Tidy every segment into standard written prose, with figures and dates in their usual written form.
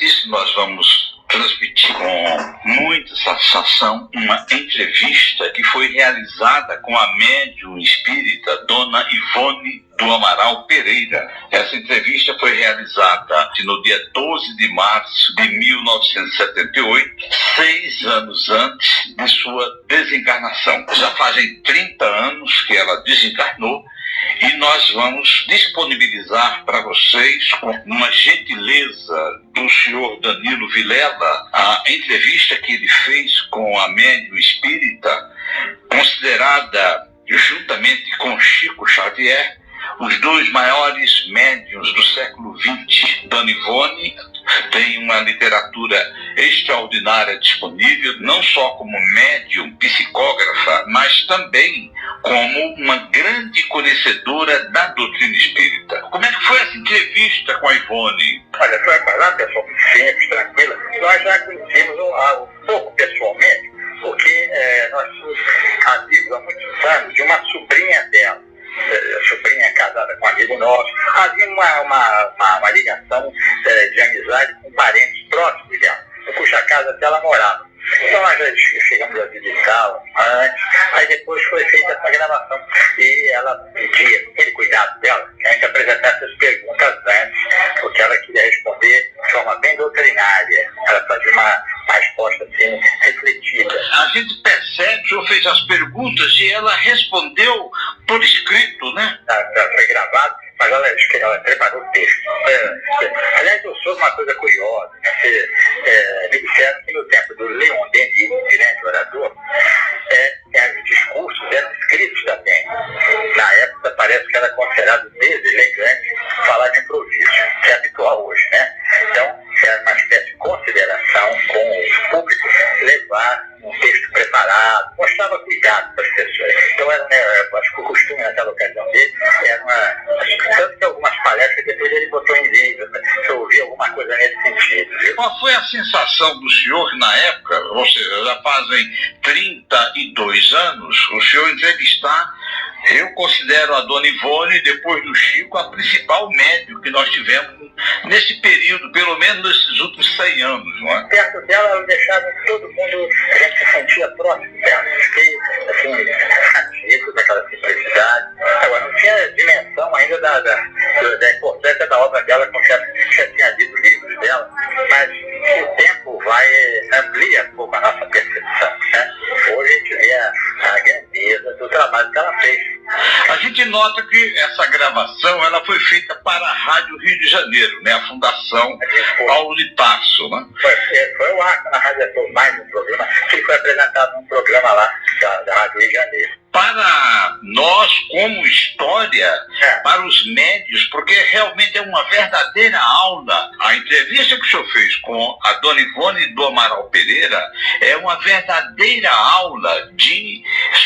ouvintes, nós vamos transmitir com muita satisfação uma entrevista que foi realizada com a médium espírita Dona Ivone do Amaral Pereira. Essa entrevista foi realizada no dia 12 de março de 1978, 6 anos antes de sua desencarnação. Já fazem 30 anos que ela desencarnou e nós vamos disponibilizar para vocês, com uma gentileza do senhor Danilo Vilela, a entrevista que ele fez com a médium espírita, considerada, juntamente com Chico Xavier, os dois maiores médiuns do século XX. Dona Ivone tem uma literatura extraordinária disponível, não só como médium, psicógrafa, mas também como uma grande conhecedora da doutrina espírita. Como é que foi essa entrevista com a Ivone? Olha, foi uma pessoa muito simples, tranquila. Nós já conhecemos um pouco pessoalmente, porque nós somos amigos há muitos anos de uma sobrinha dela. A sobrinha casada com um amigo nosso. Havia uma ligação de amizade com parentes próximos dela, cuja casa dela morava. Então nós já chegamos a visitá-la antes, aí depois foi feita essa gravação e ela pedia aquele cuidado dela, que a gente apresentasse as perguntas antes, porque ela queria responder de forma bem doutrinária. Ela fazia uma resposta assim, refletida. A gente percebe, o senhor fez as perguntas e ela respondeu por escrito, né? Foi gravado, mas ela preparou o texto. Aliás, eu soube uma coisa curiosa, né? Me disseram que no tempo do Leon Denis, grande orador, os discursos eram escritos também. Na época parece que era considerado deselegante falar de improviso, que é habitual hoje, né? Então, era uma espécie de consideração com o público, levar um texto preparado, mostrava cuidado para as pessoas. Então, acho que o costume naquela ocasião dele era tanto que algumas palestras depois ele botou em livro, eu ouvi alguma coisa nesse sentido. Viu? Qual foi a sensação do senhor na época, ou seja, já fazem 32 anos, o senhor entrevistar, eu considero a Dona Ivone, depois do Chico, a principal médium que nós tivemos nesse período, pelo menos nesses últimos 100 anos, não é? Perto dela, ela deixava todo mundo, a gente se sentia próximo dela. Fiquei, assim, ativo daquela simplicidade. Agora, não tinha dimensão ainda da importância da obra dela, como já tinha lido livros dela, mas o tempo amplia um pouco a nossa percepção, né? Hoje a gente vê a grandeza do trabalho que ela fez. A gente nota que essa gravação ela foi feita para a Rádio Rio de Janeiro, né? A Fundação Paulo de Tarso, né? Foi o Arco na Rádio, mais um programa, que foi apresentado num programa lá da Rádio Rio de Janeiro. Para nós, como história, para os médios, porque realmente é uma verdadeira aula. A entrevista que o senhor fez com a Dona Ivone do Amaral Pereira é uma verdadeira aula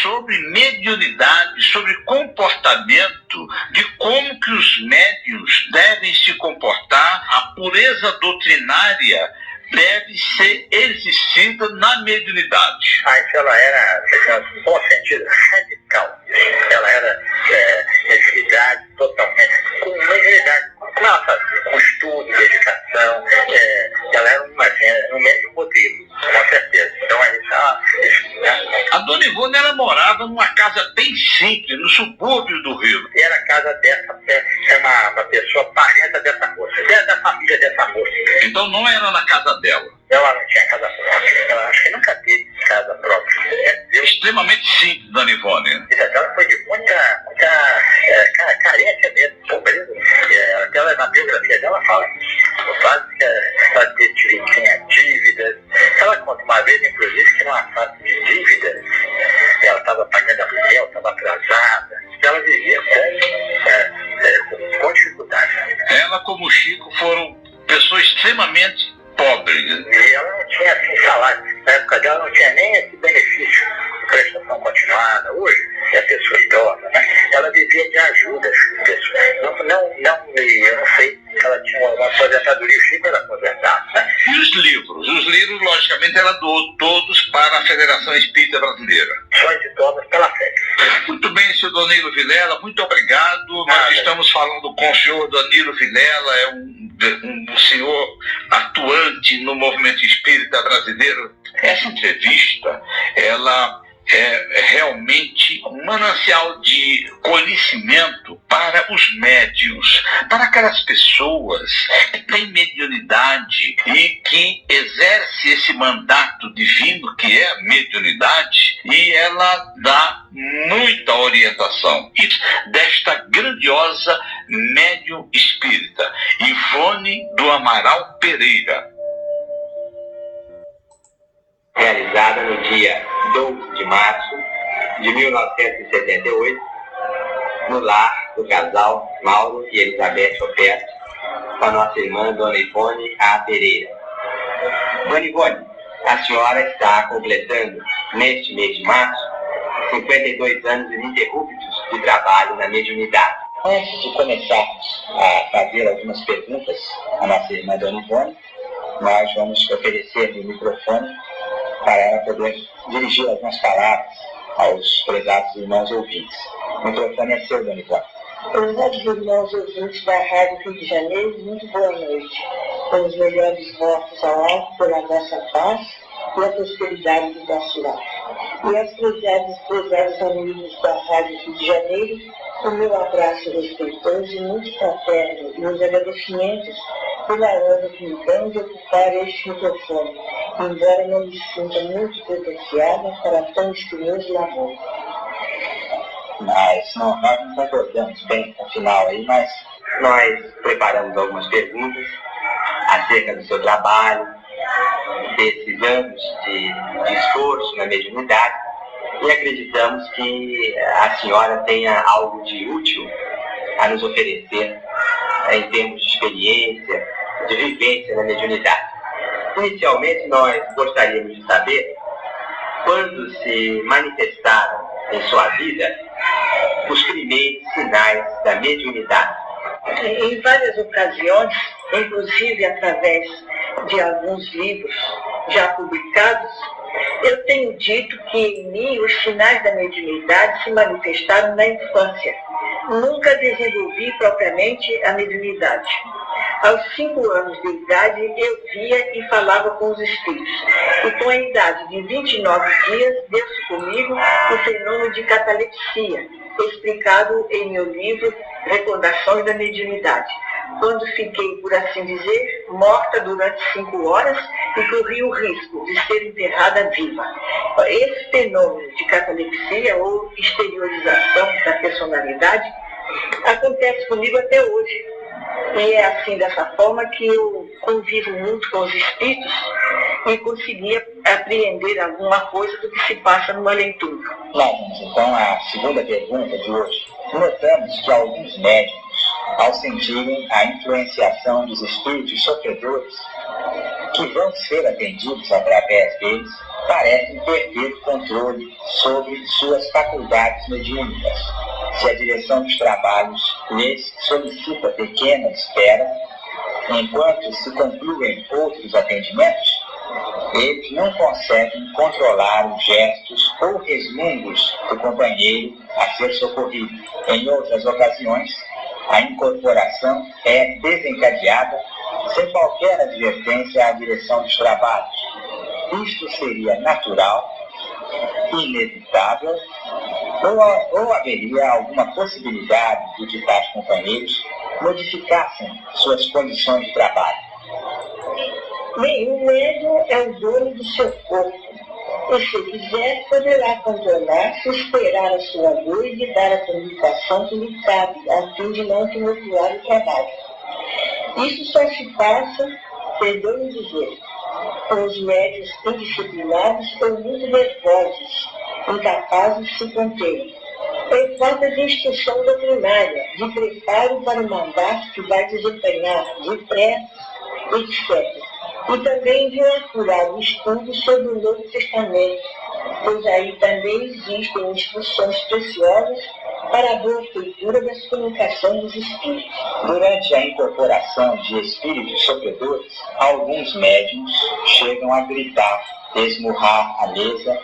sobre mediunidade, sobre comportamento, de como que os médios devem se comportar, a pureza doutrinária deve ser exercida na mediunidade. Isso ela era, no bom sentido, radical. Ela era mediunidade totalmente, com mediunidade, com estudo, dedicação. Ela era no mesmo modelo, com certeza. Então, a Dona Ivone, ela morava numa casa bem simples, no subúrbio do Rio. E era a casa dessa, uma pessoa parenta dessa moça, da família dessa moça. Então não era na casa dela? Ela não tinha casa própria. Ela acho que nunca teve casa própria. Extremamente simples, Dona Ivone. Ela foi de muita carência mesmo, pobreza. Ela, na biografia dela, fala quase que ela tinha dívidas. Ela conta uma vez, inclusive, que numa fase de dívidas, ela estava pagando aluguel, estava atrasada. Ela vivia com dificuldade. Ela, como o Chico, foram pessoas extremamente pobres. E ela não tinha assim, salário. Na época dela não tinha nem esse benefício de prestação continuada. Hoje, é a pessoa idosa, né? Ela vivia de ajuda às pessoas. Eu não sei se ela tinha uma aposentadoria, o Chico era aposentado, né? E os livros? Os livros, logicamente, ela doou todos para a Federação Espírita Brasileira. Só editados pela fé. Muito bem, senhor. audiência, Danilo Vilela, muito obrigado. Nós estamos falando com o senhor Danilo Vilela, é um senhor atuante no movimento espírita brasileiro. Essa entrevista, ela é realmente um manancial de conhecimento para os médiuns, para aquelas pessoas que têm mediunidade e que exerce esse mandato divino que é a mediunidade, e ela dá muita orientação. E desta grandiosa médium espírita, Ivone do Amaral Pereira. Realizada no dia 12 de março de 1978, no lar do casal Mauro e Elizabeth Roberto, com a nossa irmã Dona Ivone A. Pereira. Dona Ivone, a senhora está completando, neste mês de março, 52 anos ininterruptos de trabalho na mediunidade. Antes de começarmos a fazer algumas perguntas à nossa irmã Dona Ivone, nós vamos oferecer o microfone para ela poder dirigir algumas palavras aos prezados irmãos ouvintes. O microfone é seu, Dona Ivone. Prezados irmãos ouvintes da Rádio Rio de Janeiro, muito boa noite. Com os melhores votos ao alto pela nossa paz e a prosperidade do nosso lar. E aos prezados amigos da Rádio Rio de Janeiro, o meu abraço respeitoso e muito fraterno e os agradecimentos pela honra que me dão de ocupar este microfone, embora não me sinta muito credenciada para tão espinhoso labor. Mas nós não concordamos bem com o final aí, mas nós preparamos algumas perguntas acerca do seu trabalho, desses anos de esforço na mediunidade, e acreditamos que a senhora tenha algo de útil a nos oferecer em termos de experiência, de vivência na mediunidade. Inicialmente, nós gostaríamos de saber quando se manifestaram em sua vida os primeiros sinais da mediunidade. Em várias ocasiões, inclusive através de alguns livros já publicados, eu tenho dito que em mim os sinais da mediunidade se manifestaram na infância. Nunca desenvolvi propriamente a mediunidade. Aos 5 anos de idade, eu via e falava com os espíritos. E com a idade de 29 dias, deu-se comigo o fenômeno de catalepsia, explicado em meu livro Recordações da Mediunidade, quando fiquei, por assim dizer, morta durante 5 horas e corri o risco de ser enterrada viva. Esse fenômeno de catalepsia ou exteriorização da personalidade acontece comigo até hoje. E é assim, dessa forma, que eu convivo muito com os espíritos e conseguia apreender alguma coisa do que se passa numa leitura. Vamos então à segunda pergunta de hoje. Notamos que alguns médicos, ao sentirem a influenciação dos espíritos sofredores que vão ser atendidos através deles, parecem perder controle sobre suas faculdades mediúnicas. Se a direção dos trabalhos lhes solicita pequena espera, enquanto se concluem outros atendimentos, eles não conseguem controlar os gestos ou resmungos do companheiro a ser socorrido. Em outras ocasiões, a incorporação é desencadeada sem qualquer advertência à direção dos trabalhos. Isto seria natural, inevitável, ou haveria alguma possibilidade de que tais companheiros modificassem suas condições de trabalho? Bem, o médium é o dono do seu corpo. E se quiser, poderá controlar-se, esperar a sua vez e dar a comunicação que lhe cabe, a fim de não tumultuar o trabalho. Isso só se passa, perdoe-me dizer, com os médios indisciplinados ou muito nervosos, incapazes de se conter. É falta de instrução doutrinária, de preparo para o mandato que vai desempenhar, de pressa, etc. E também de um acurado estudo sobre o Novo Testamento, pois aí também existem instruções preciosas para a boa feitura das comunicações dos espíritos. Durante a incorporação de espíritos sofredores, alguns médiuns chegam a gritar, esmurrar a mesa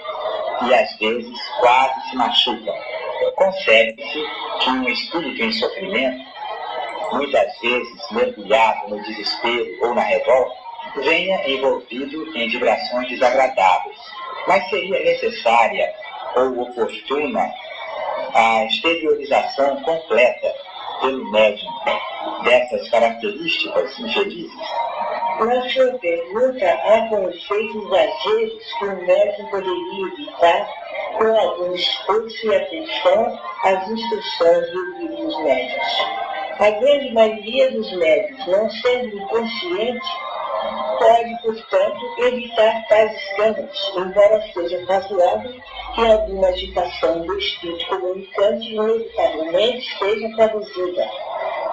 e às vezes quase se machucam. Concebe-se que um espírito em sofrimento, muitas vezes mergulhado no desespero ou na revolta, venha envolvido em vibrações desagradáveis. Mas seria necessária ou oportuna a exteriorização completa pelo médium dessas características infelizes? Na sua pergunta, há conceitos exageros que o médium poderia evitar com algum esforço e atenção às instruções dos livros médios. A grande maioria dos médios, não sendo inconsciente, pode, portanto, evitar tais escândalos, embora seja razoável que alguma agitação do espírito comunicante inevitavelmente seja traduzida.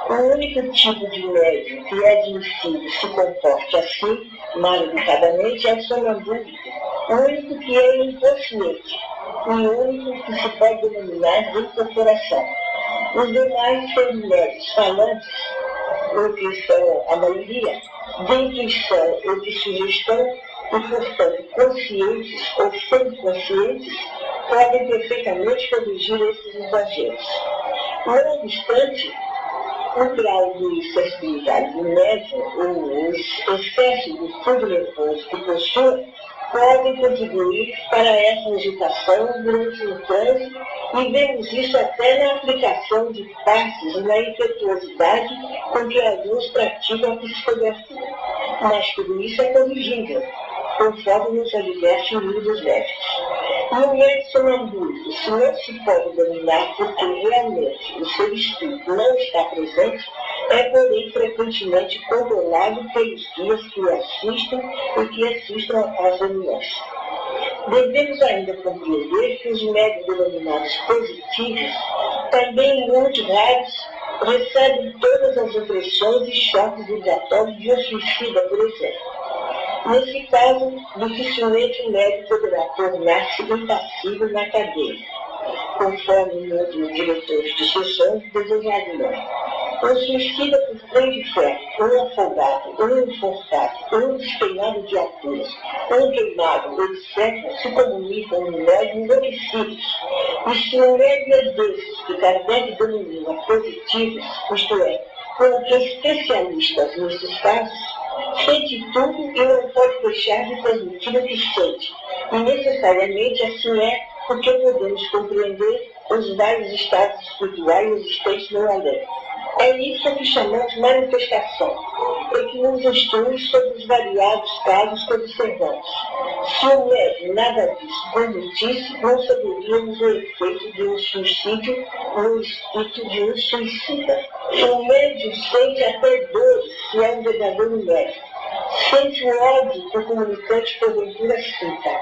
O único tipo de médium que é admissível se comporte assim, mal educadamente, é o sonambúlico, o único que é inconsciente e o único que se pode denominar de incorporação. Os demais são médios falantes, ou que são a maioria, de intuição ou de sugestão, e, portanto, conscientes ou semiconscientes, podem perfeitamente corrigir esses exageros. Não obstante, o grau de sensibilidade do médium ou os excessos do fundo nervoso que possui podem contribuir para essa agitação durante o transe, e vemos isso até na aplicação de passes e na impetuosidade com que alguns praticam a psicografia. Mas tudo isso é corrigível, conforme nos adverte o livro dos médicos. No médico sonambúlico, se não se pode dominar porque realmente o seu espírito não está presente, é, porém, frequentemente controlado pelos guias que o assistem e que assistam às reuniões. Devemos ainda compreender que os médios denominados positivos, também muito raros, recebem todas as impressões e choques vibratórios de um suicida, por exemplo. Nesse caso, dificilmente o médium poderá tornar-se impassível na cadeia, conforme muitos diretores de sessões desejariam. Um suicida por trem de ferro, um afogado, um enforcado, um despenhado de alturas, um queimado, etc., se comunicam no médium enlouquecidos. E se um médium é desses que Kardec denomina positivos, isto é, como que especialistas nesses casos, sente tudo e não pode deixar de transmitir o que sente. E necessariamente assim é porque podemos compreender os vários estados espirituais existentes no além. É isso que chamamos manifestação, e que nos instrui sobre os variados casos que observamos. Se o médium nada disso permitisse, não saberíamos o efeito de um suicídio no espírito de um suicida. O médium sente até dor se é um verdadeiro médium. Sente o ódio que o comunicante porventura sinta.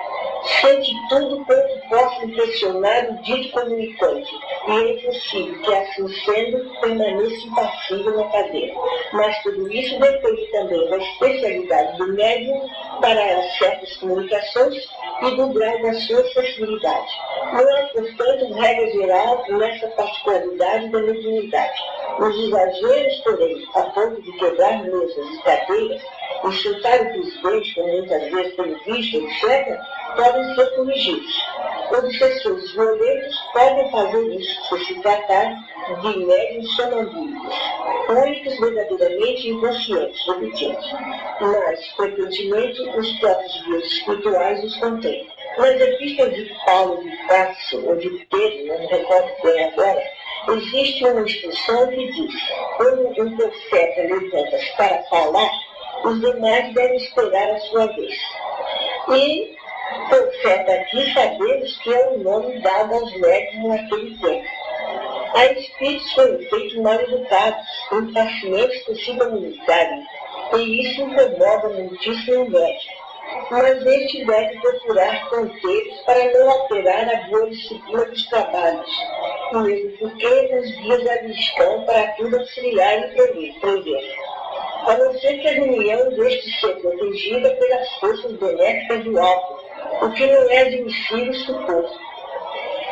Sente tudo quanto possa impressionar o dito comunicante, e é impossível que, assim sendo, permaneça impassível na cadeira. Mas tudo isso depende também da especialidade do médium para certas comunicações e do grau da sua sensibilidade. Não há, portanto, regra geral nessa particularidade da mediunidade. Os exageros, porém, a ponto de quebrar mesas e cadeiras, insultar o presidente, como muitas vezes tem visto, etc., podem ser corrigidos. Obsessores violentos podem fazer isso se se tratar de médiuns sonambúlicos, únicos verdadeiramente inconscientes, repetindo. Mas, frequentemente, os próprios guias espirituais os contêm. Nas epístolas de Paulo de Tarso, ou de Pedro, não me recordo bem agora, existe uma instrução que diz: quando um profeta levanta-se para falar, os demais devem esperar a sua vez. E profeta aqui sabemos que é o nome dado aos médicos naquele tempo. Há espíritos com efeito mal educados, impacientes por se comunicarem, e isso incomoda muitíssimo o médico. Mas este deve procurar contê-los para não alterar a boa disciplina dos trabalhos, mesmo porque os dias ali estão para tudo auxiliar e prever. A não ser que a reunião deixe de ser protegida pelas forças benéficas do alto, o que não é admissível supor.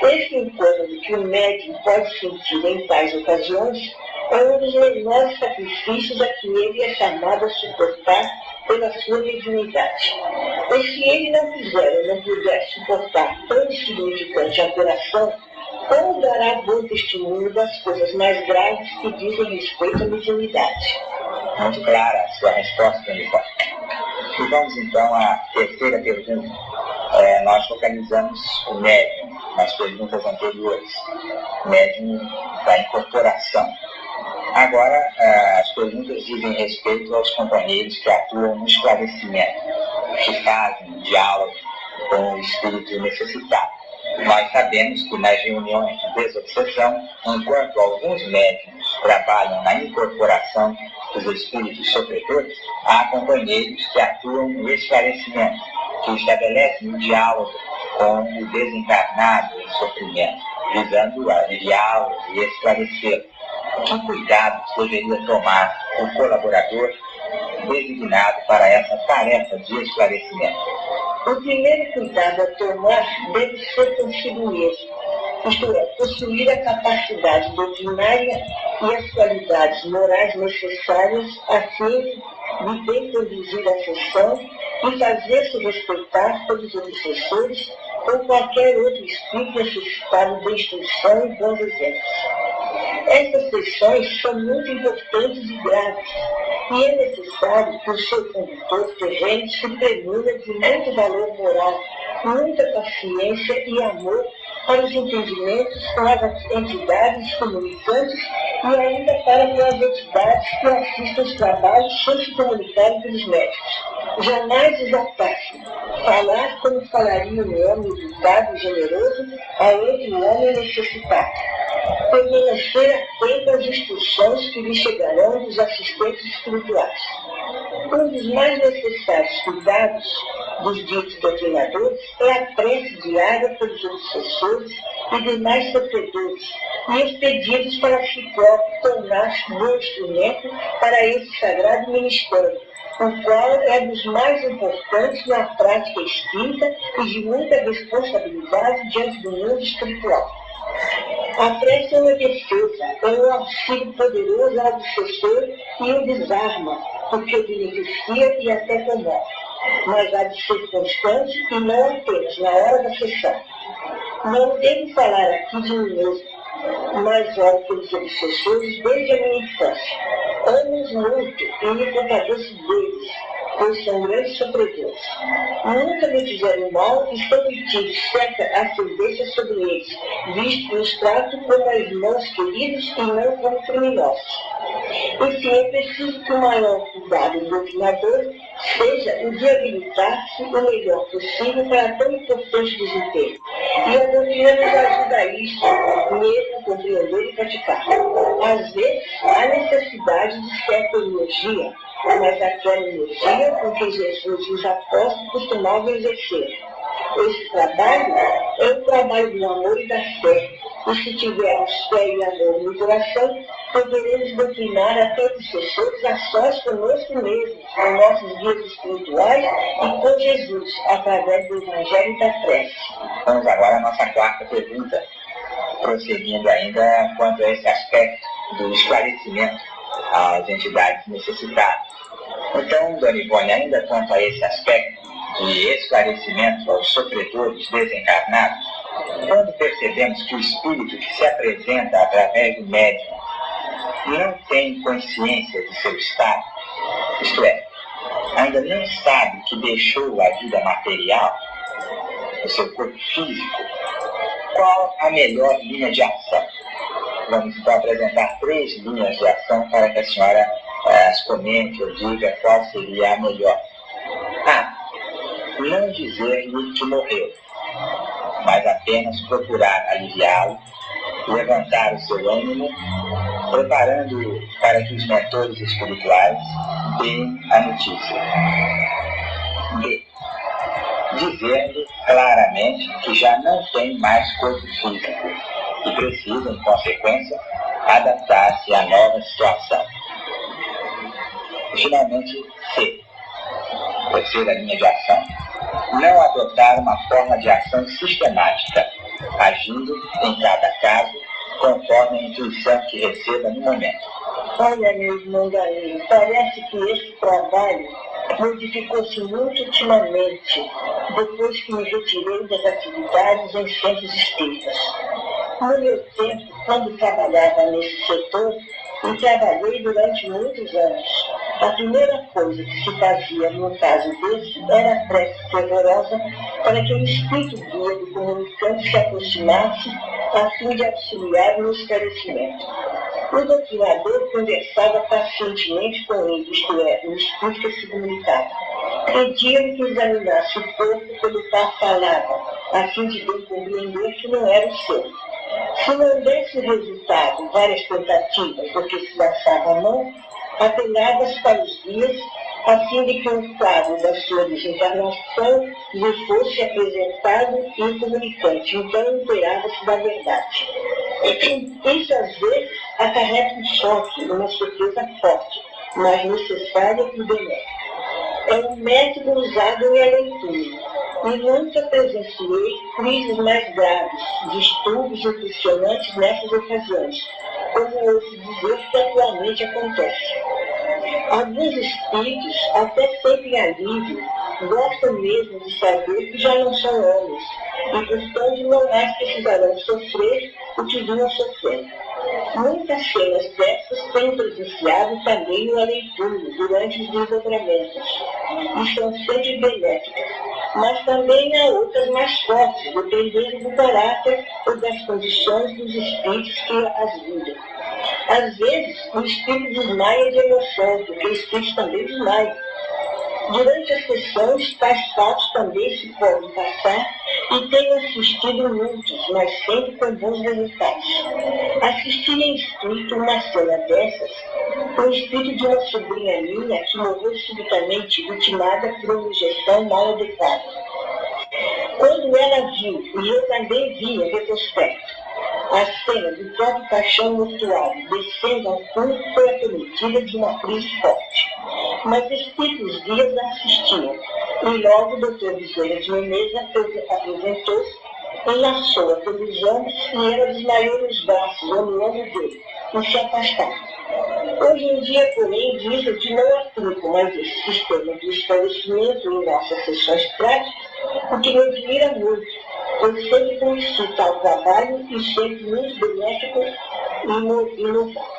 Esse incômodo que o médium pode sentir em tais ocasiões é um dos menores sacrifícios a que ele é chamado a suportar pela sua mediunidade. E se ele não fizer ou não puder suportar tão insignificante alteração, Como dará bom testemunho das coisas mais graves que dizem respeito à mediunidade? Muito clara a sua resposta, Nicole. E vamos então à terceira pergunta. Nós focalizamos o médium nas perguntas anteriores, médium da incorporação. Agora, as perguntas dizem respeito aos companheiros que atuam no esclarecimento, que fazem diálogo com o espírito necessitado. Nós sabemos que nas reuniões de desobsessão, enquanto alguns médiuns trabalham na incorporação dos espíritos sofredores, há companheiros que atuam no esclarecimento, que estabelecem um diálogo com o desencarnado em sofrimento, visando aliviá-lo e esclarecê-lo. Que cuidados deveria tomar o colaborador designado para essa tarefa de esclarecimento? O primeiro cuidado a tomar deve ser consigo mesmo, isto é, possuir a capacidade doutrinária e as qualidades morais necessárias a fim de bem conduzir a sessão e fazer-se respeitar pelos obsessores ou qualquer outro espírito necessitado de instrução e bons exemplos. Essas sessões são muito importantes e graves, e é necessário que o seu condutor terreno se premuna de muito valor moral, muita paciência e amor para os entendimentos com as entidades comunicantes e ainda para com as entidades que assistem os trabalhos sem se comunicarem pelos médicos. Jamais os ataque. Falar como falaria um homem educado e generoso a outro homem necessitado. Permanecer atento às instruções que lhe chegarão dos assistentes espirituais. Um dos mais necessários cuidados dos ditos doutrinadores é a prece diária pelos obsessores e demais sofredores, e os pedidos para si próprio tornar-se bom instrumento para esse sagrado ministério, o qual é dos mais importantes na prática espírita e de muita responsabilidade diante do mundo espiritual. A prece é uma defesa, é um auxílio poderoso ao obsessor e o desarma, porque o beneficia e até comove. Mas há de ser constante e não apenas na hora da sessão. Não devo falar aqui de mim mesmo, mas oro pelos obsessores desde a minha infância. Amo-os muito e me compadeço deles, pois são grandes sofredores. Nunca me fizeram mal e sempre tive certa ascendência sobre eles, visto que os trato como irmãos queridos e não como criminosos. Enfim, é preciso que o maior cuidado do doutrinador seja o de habilitar-se o melhor possível para tão importante desempenho. E a doutrina nos ajuda a isso, mesmo compreender e praticar. Às vezes, há necessidade de certa energia, mas aquela energia com que Jesus e os apóstolos costumavam exercer. Esse trabalho é o trabalho do amor e da fé. E se tivermos fé e amor no coração, poderemos doutrinar até os obsessores a sós conosco mesmos, com nossos guias espirituais e com Jesus, através do Evangelho e da prece. Vamos agora à nossa quarta pergunta, prosseguindo ainda quanto a esse aspecto do esclarecimento às entidades necessitadas. Então, Dona Ivone, ainda quanto a esse aspecto de esclarecimento aos sofredores desencarnados, quando percebemos que o espírito que se apresenta através do médium não tem consciência de seu estado, isto é, ainda não sabe que deixou a vida material, o seu corpo físico, qual a melhor linha de ação? Vamos então apresentar 3 linhas de ação para que a senhora as comente ou diga qual seria a melhor. Não dizer-lhe que morreu, mas apenas procurar aliviá-lo, levantar o seu ânimo, preparando-o para que os mentores espirituais deem a notícia. B. Dizer-lhe claramente que já não tem mais corpo físico e precisa, em consequência, adaptar-se à nova situação. E, finalmente, C. Terceira linha de ação. Não adotar uma forma de ação sistemática, agindo em cada caso conforme a intuição que receba no momento. Olha, meu irmão Danilo, parece que esse trabalho modificou-se muito ultimamente, depois que me retirei das atividades em centros espíritas. No meu tempo, quando trabalhava nesse setor, e trabalhei durante muitos anos, a primeira coisa que se fazia num caso desse era a prece fervorosa para que o espírito guia do comunicante se aproximasse a fim de auxiliar no esclarecimento. O doutrinador conversava pacientemente com ele, isto é, o espírito que se comunicava. Pedia-lhe que examinasse o corpo pelo qual falava, a fim de bem compreender que não era o seu. Se não desse resultado várias tentativas, porque se lançava a mão, apelava-se para os guias, a fim de que um quadro da sua desencarnação lhe fosse apresentado e o comunicante, então inteirava-se da verdade. Isso, às vezes, acarreta um choque, uma surpresa forte, mas necessária e benéfica. É um método usado em leitura, e nunca presenciei crises mais graves, distúrbios impressionantes nessas ocasiões, como ouço dizer que atualmente acontece. Alguns espíritos, até sentem alívio, gostam mesmo de saber que já não são homens, e portanto não mais precisarão sofrer o que vinham sofrendo. Muitas cenas dessas tenho presenciado também no leitura, durante os desdobramentos, e são sempre benéficas, mas também há outras mais fortes, dependendo do caráter ou das condições dos espíritos que as vivem. Às vezes, o espírito desmaia de emoção, porque o espírito também desmaia. Durante as sessões, tais fatos também se podem passar e tenho assistido muitos, mas sempre com bons resultados. Assisti em espírito uma cena dessas, o espírito de uma sobrinha minha que morreu subitamente vitimada por uma injeção mal adequada. Quando ela viu, e eu também vi em retrospecto, a cena do próprio caixão mortuário descendo ao fundo foi acometida de uma crise forte. Mas espíritos guias assistiam, e logo o doutor Bezerra de Menezes apresentou-se, enlaçou-a pelos ombros e ela desmaiou nos braços ou no ombro dele, e se afastava. Hoje em dia, porém, dizem que não aplico mais esse sistema de esclarecimento em nossas sessões práticas, o que me admira muito. Eu sempre conheci tal trabalho e sempre muito benéfico e inovador.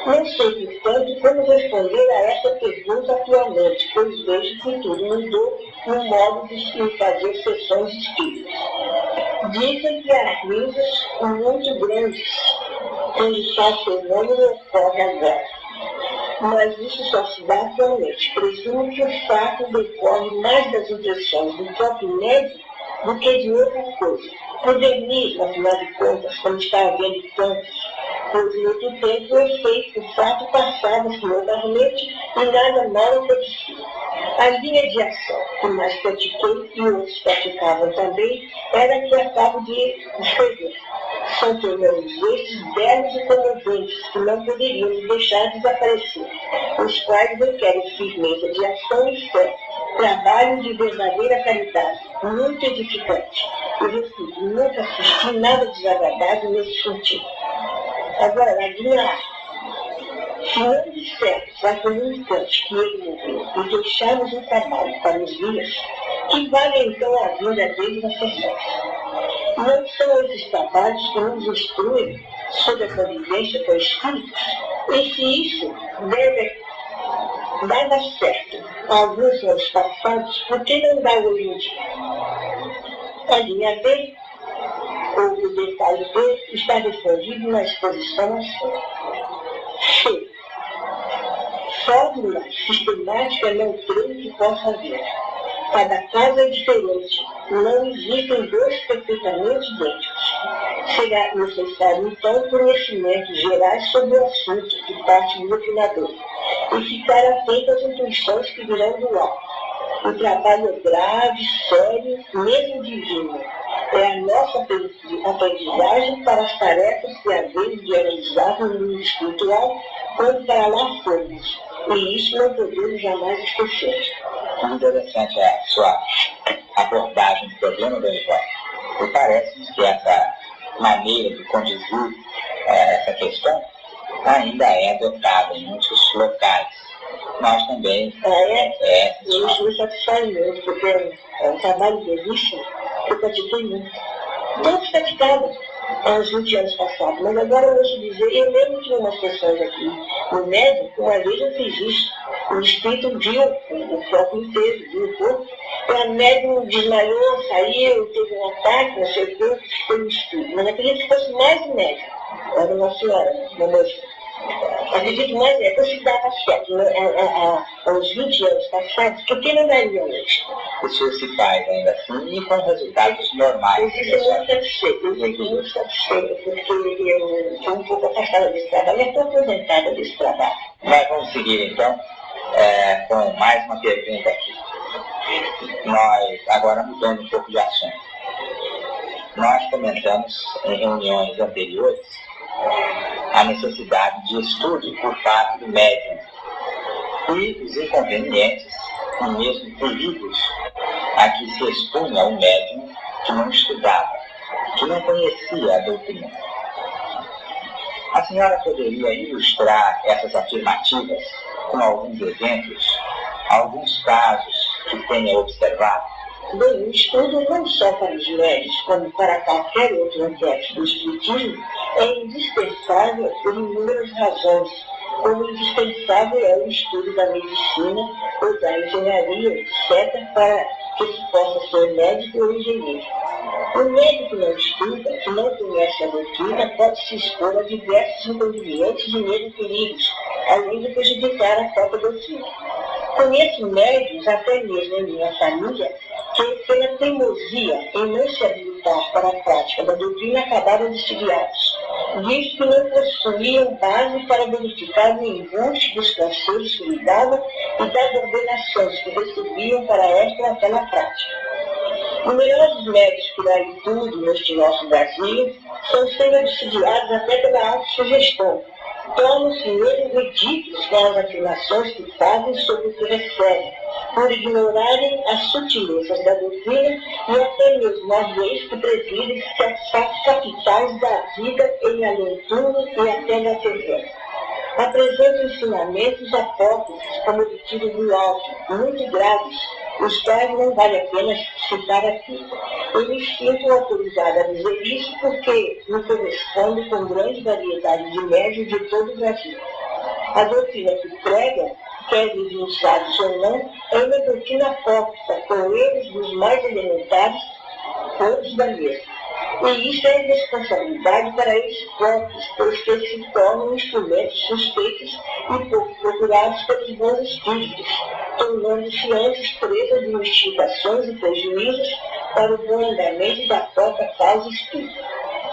Não sei, portanto, como responder a essa pergunta atualmente, pois vejo que tudo mudou no modo de se fazer sessões espíritas. Dizem que há crises muito grandes, onde só o fenômeno ocorre agora. Mas isso só se dá atualmente. Presumo que o fato decorre mais das impressões do próprio médico do que de outra coisa. Poder mesmo, afinal de contas, como está havendo tantos, pois em outro tempo o efeito do fato passava-se normalmente e nada mal acontecia. A linha de ação que mais pratiquei e outros praticavam também era a que acabo de escrever. São fenômenos estes belos e comoventes que não poderiam deixar desaparecer, os quais requerem firmeza de ação e fé, trabalho de verdadeira caridade, muito edificante. Eu repito, nunca assisti nada desagradável nesse sentido. Agora, na linha A, se não dissermos a comunicante que ele morreu e deixarmos o trabalho para os dias, que vale então a vinda dele nas sessões? Não são esses trabalhos que nos instruem sobre a convivência com espíritos? E se isso dava certo há alguns anos passados, por que não dá hoje em dia? A linha B, ou o detalhe B, está respondido na exposição acima. C. Fórmula sistemática não creio que possa haver. Cada caso é diferente. Não existem dois perfeitamente idênticos. Será necessário, então, conhecimentos gerais sobre o assunto de parte do doutrinador e ficar atento às intuições que virão do alto. O trabalho é grave, sério, mesmo divino. É a nossa aprendizagem para as tarefas que havemos de analisar no mundo espiritual quando para lá formos. E isso não podemos jamais esquecer. Muito interessante a sua abordagem do problema, Dorival. E parece que essa maneira de conduzir essa questão ainda é adotada em muitos locais. Nós também. Isso me satisfaz muito, porque é um trabalho belíssimo que eu pratiquei muito. Todos praticavam. há uns 20 anos passados. Mas agora eu ouço dizer, eu lembro de umas pessoas aqui no médico, uma vez eu fiz isso. O espírito viu o corpo inteiro, viu o corpo, e a médium desmaiou, saiu, teve um ataque, não sei o que, ficou no espírito. Mas acredito que fosse mais um médico. Era uma senhora, uma moça. Acredito mais, eu se dava certo, há uns 20 anos passados, por que não daria hoje? Isso se faz ainda assim e com resultados normais. Eu fico muito satisfeita, eu fico muito satisfeita, porque eu estou um pouco afastada desse trabalho, eu estou aposentada desse trabalho. Nós vamos seguir então com mais uma pergunta aqui. Nós, agora mudando um pouco de assunto, nós comentamos em reuniões anteriores a necessidade de estudo por parte do médium e os inconvenientes e mesmo perigos a que se expunha o médium que não estudava, que não conhecia a doutrina. A senhora poderia ilustrar essas afirmativas com alguns exemplos, alguns casos que tenha observado? Bem, o estudo não só para os médicos, como para qualquer outro adepto do espiritismo, é indispensável por inúmeras razões, como indispensável é o estudo da medicina ou da engenharia, etc., para que se possa ser médico ou engenheiro. O médico que não estuda, que não conhece a doutrina, pode se expor a diversos inconvenientes e mesmo perigos, além de prejudicar a própria doutrina. Conheço médicos, até mesmo em minha família, que pela teimosia em não se habilitar para a prática da doutrina acabaram desfiliados, visto que não possuíam base para verificar o embuste dos conselhos que lhe davam e das ordenações que recebiam para esta ou aquela prática. Numerosos médicos por aí tudo neste nosso Brasil são sendo auxiliados até pela autossugestão. Tornam-se mesmo ridículos com as afirmações que fazem sobre o que recebem, por ignorarem as sutilezas da doutrina e até mesmo as leis que presidem as fatos capitais da vida em além-túmulo e até na TV. Apresentam ensinamentos apócrifos, como obtidos do alto, muito graves, os quais não vale a pena citar aqui. Eu me sinto autorizada a dizer isso porque me corresponde com grande variedade de médios de todo o Brasil. A doutrina que prega, quer denunciados ou não, é uma doutrina apócrifa, com erros dos mais elementares, todos da mesma. E isso é responsabilidade para eles próprios, pois que se tornam instrumentos suspeitos e pouco procurados pelos bons espíritos, tornando-se antes presas de investigações e prejuízos para o bom andamento da própria causa espírita.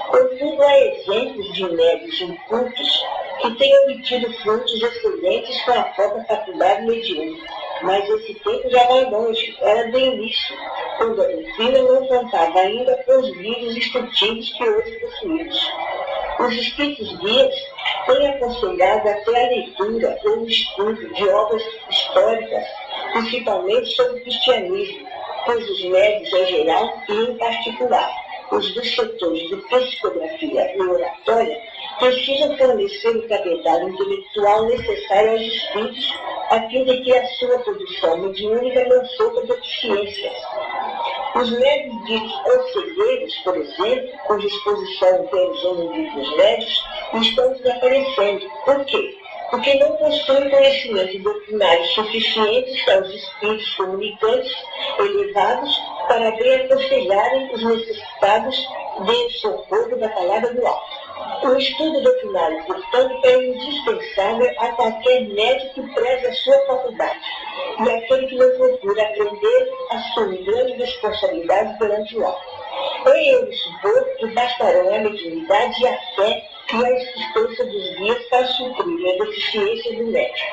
Contudo, há exemplos de médios incultos que têm obtido frutos excelentes com a própria faculdade mediúnica. Mas esse tempo já vai longe, era do início, quando a doutrina não contava ainda com os livros instrutivos que hoje possuímos. Os espíritos guias têm aconselhado até a leitura ou o estudo de obras históricas, principalmente sobre o cristianismo, pois os médios em geral e em particular, os dos setores de psicografia e oratória, precisam fornecer o capital intelectual necessário aos espíritos a fim de que a sua produção mediúnica não sofra deficiências. Os médios ditos conselheiros, por exemplo, cuja exposição temos no livro dos médios, estão desaparecendo. Por quê? Porque não possuem conhecimento doutrinário suficientes aos espíritos comunicantes elevados para bem aconselharem os necessitados de socorro da palavra do alto. O estudo doutrinário, portanto, é indispensável a qualquer médico que preze a sua faculdade, e aquele que não procura aprender assume grande responsabilidade perante o alto. É eu supor que bastarão a mediunidade e a fé e a existência dos guias para suprir a deficiência do médico.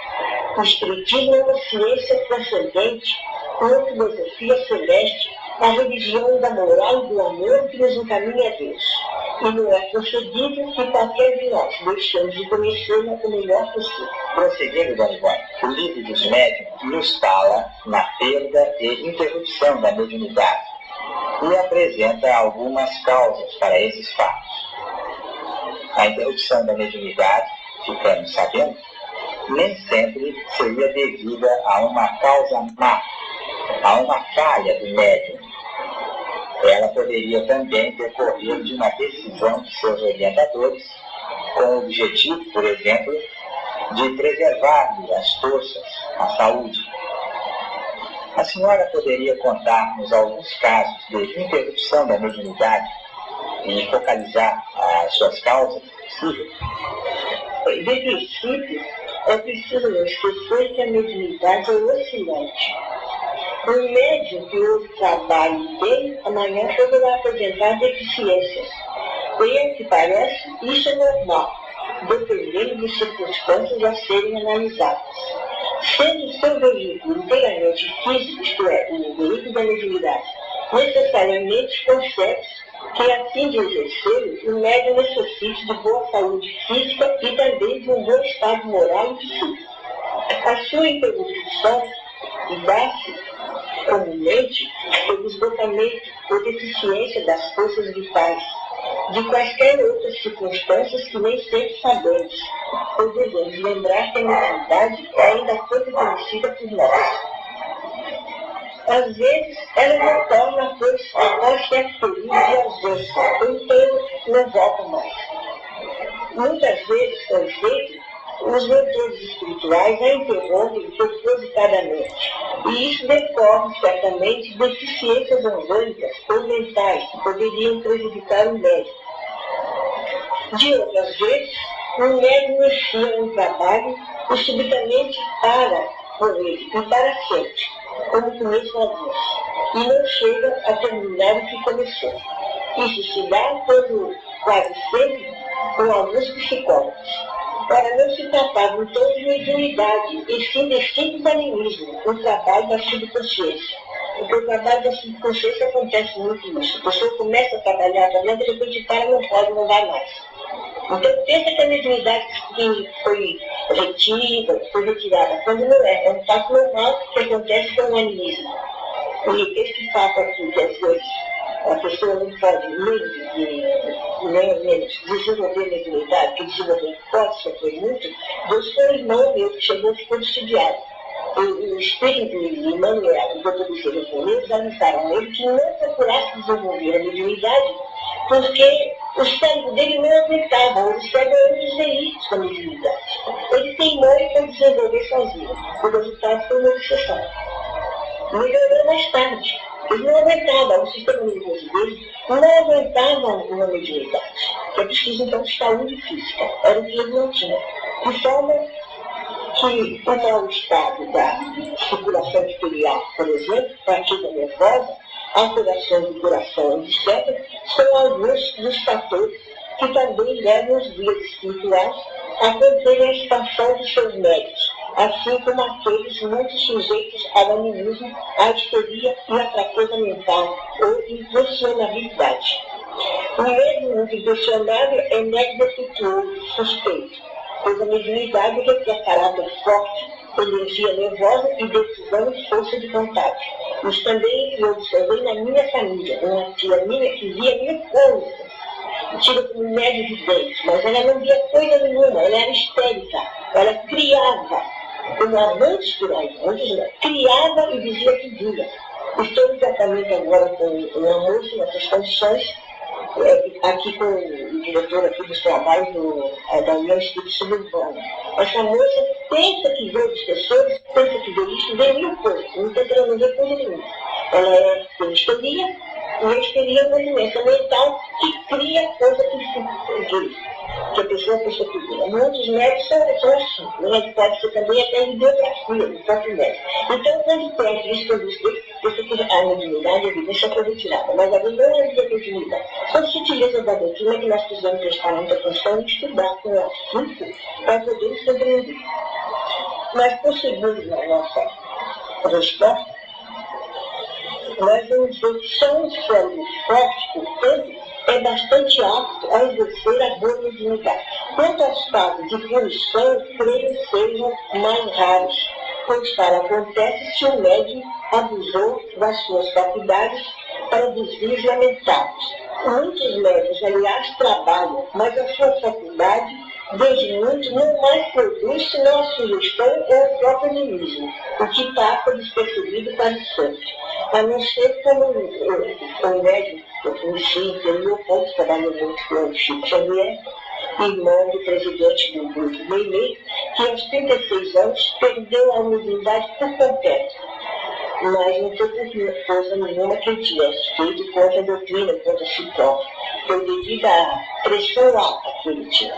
O espiritismo é uma ciência transcendente, uma filosofia celeste, a religião da moral e do amor que nos encaminha a Deus. E não é concedível que qualquer de nós deixemos de conhecê-la o melhor possível. Prosseguindo, Dona Ivone, o livro dos médiuns nos fala na perda e interrupção da mediunidade e apresenta algumas causas para esses fatos. A interrupção da mediunidade, ficamos sabendo, nem sempre seria devida a uma causa má, a uma falha do médium. Ela poderia poderia também decorrer de uma decisão de seus orientadores, com o objetivo, por exemplo, de preservar-lhe as forças, a saúde. A senhora poderia contar-nos alguns casos de interrupção da mediunidade e focalizar as suas causas, se possível? De princípio, é preciso não esquecer que a mediunidade é oscilante. Um médium que hoje trabalha bem, amanhã poderá apresentar deficiências. E, ao que parece, isso é normal, dependendo de circunstâncias a serem analisadas. Sendo o seu veículo inteiramente físico, isto é, o veículo da mediunidade, necessariamente concebe que, a fim de exercer, o médium necessite de boa saúde física e também de um bom estado moral e psíquico. A sua interrupção dá-se comumente pelo esgotamento ou deficiência das forças vitais, de quaisquer outras circunstâncias que nem sempre sabemos, pois devemos lembrar que a mediunidade é ainda coisa conhecida por nós. Às vezes, ela retorna após certo período de ausência, então não volta mais. Muitas vezes, com efeito, os mentores espirituais a interrompem propositadamente, e isso decorre certamente de deficiências orgânicas ou mentais que poderiam prejudicar o médico. De outras vezes, o médico inicia um trabalho e subitamente para com ele, e para sempre, como começa a luz, e não chega a terminar o que começou. Isso se dá quando, quase sempre, com alguns psicólogos. Para não se tratar de todo de mediunidade, e sim de simples animismo, o trabalho da subconsciência. Porque o trabalho da subconsciência acontece muito isso. A pessoa começa a trabalhar, de repente para, não pode, não vai mais. Então pensa que a mediunidade que foi retida, foi retirada, quando não é. É um fato normal que acontece com o animismo. E esse fato aqui, que às vezes a pessoa não pode nem menos desenvolver mediunidade, que desenvolver pode sofrer muito, Deus foi um irmão meu que chegou a ficar estudiado. O espírito de Emmanuel, o doutor Luciano Ferreira, avisaram a ele que não procurasse desenvolver a mediunidade, porque o cérebro dele não aguentava, o cérebro era um dos veículos da mediunidade. Ele teimou e foi desenvolver sozinho. O resultado foi uma obsessão. Melhorou mais tarde. Ele não aguentava, o sistema nervoso dele não aguentava uma mediunidade. É preciso, então, saúde física. Era o que ele não tinha. De forma que o mau estado da circulação arterial, por exemplo, fadiga nervosa, alteração do coração, etc., são alguns dos fatores que também levam os guias espirituais a conterem a expansão dos seus méritos, assim como aqueles muito sujeitos ao animismo, à histeria e à fraqueza mental ou impressionabilidade. O médium muito impressionável é médium defeituoso, suspeito, pois a mediunidade requer caráter forte, energia nervosa e decisão e força de vontade. Isso também eu observei na minha família, uma tia minha que via mil coisas, tida como médium de dentes, mas ela não via coisa nenhuma, ela era histérica, ela criava, como amantes por aí, criava e dizia que via. Estou em tratamento agora com uma moça nessas condições, aqui com o diretor aqui dos trabalhos da União Espírita Suburbana. Essa moça pensa que vê os pessoas, pensa que vê isso, vê mil coisas, não tem para não ver coisa nenhuma. Ela tem histeria, e a histeria é uma doença mental que cria coisa que a pessoa pensa que vê. Muitos médicos são assim, né? Pode ser também até em biografia do próprio médico. Então, quando tem isso que eu disse, pensa que a mediunidade, a evidência foi retirada, mas a não é a mediunidade. São sutilezas da doutrina que nós precisamos prestar muita atenção e estudar com afinco para podermos compreender. Mas, prosseguindo na nossa resposta, nós vamos ver que só um cérebro forte, portanto, é bastante apto a exercer a boa mediunidade. Quanto aos casos de punição, creio sejam mais raros, pois tal acontece se o médium abusou das suas faculdades para desvios lamentáveis. Muitos médios, aliás, trabalham, mas a sua faculdade desde muito, não mais produz senão a sugestão ou o próprio animismo, o que passa despercebido para sempre. A não ser como o médico que eu conheci, que meu ponto trabalhou muito com o Chico Xavier, irmão do presidente do grupo Meilei, que aos 36 anos perdeu a humildade por completo. Mas não foi por força nenhuma que ele tivesse feito contra a doutrina, contra si próprio. Foi devido à pressão alta que ele tinha.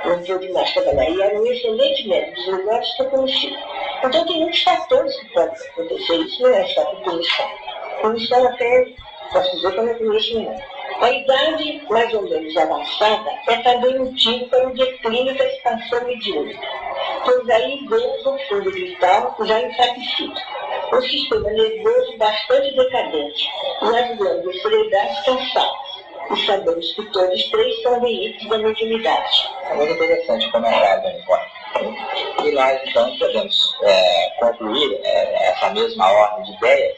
Não pôde mais trabalhar. E era um excelente médico, dos melhores que eu conheci. Então tem muitos fatores que podem acontecer. Isso não é só por comissão. Comissão até, posso dizer que eu não conheço nenhum. A idade mais ou menos avançada é também motivo para o declínio da expansão mediúnica, pois aí vemos o fundo vital já enfraquecido, o sistema nervoso bastante decadente e as glândulas cerebrais cansadas. E sabemos que todos três são veículos da mediunidade. É muito interessante o comentário, Dona Ivone. E nós, então, podemos concluir essa mesma ordem de ideias,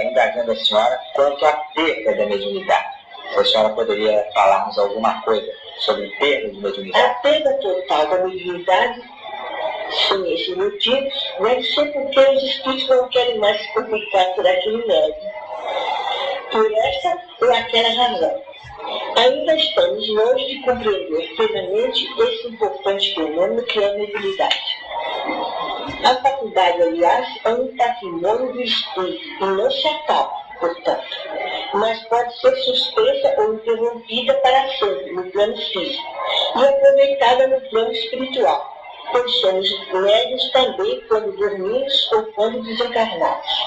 indagando a senhora quanto à perda da mediunidade. Se a senhora poderia falar-nos alguma coisa sobre perda de mediunidade? A perda total da mediunidade, sem esses motivos, deve ser porque os espíritos não querem mais se complicar por aquele médium, por essa ou aquela razão. Ainda estamos longe de compreender plenamente esse importante fenômeno que é a mediunidade. A faculdade, aliás, é um patrimônio do espírito e não se acaba, portanto, mas pode ser suspensa ou interrompida para sempre no plano físico e aproveitada no plano espiritual, pois somos médiuns também quando dormimos ou quando desencarnados.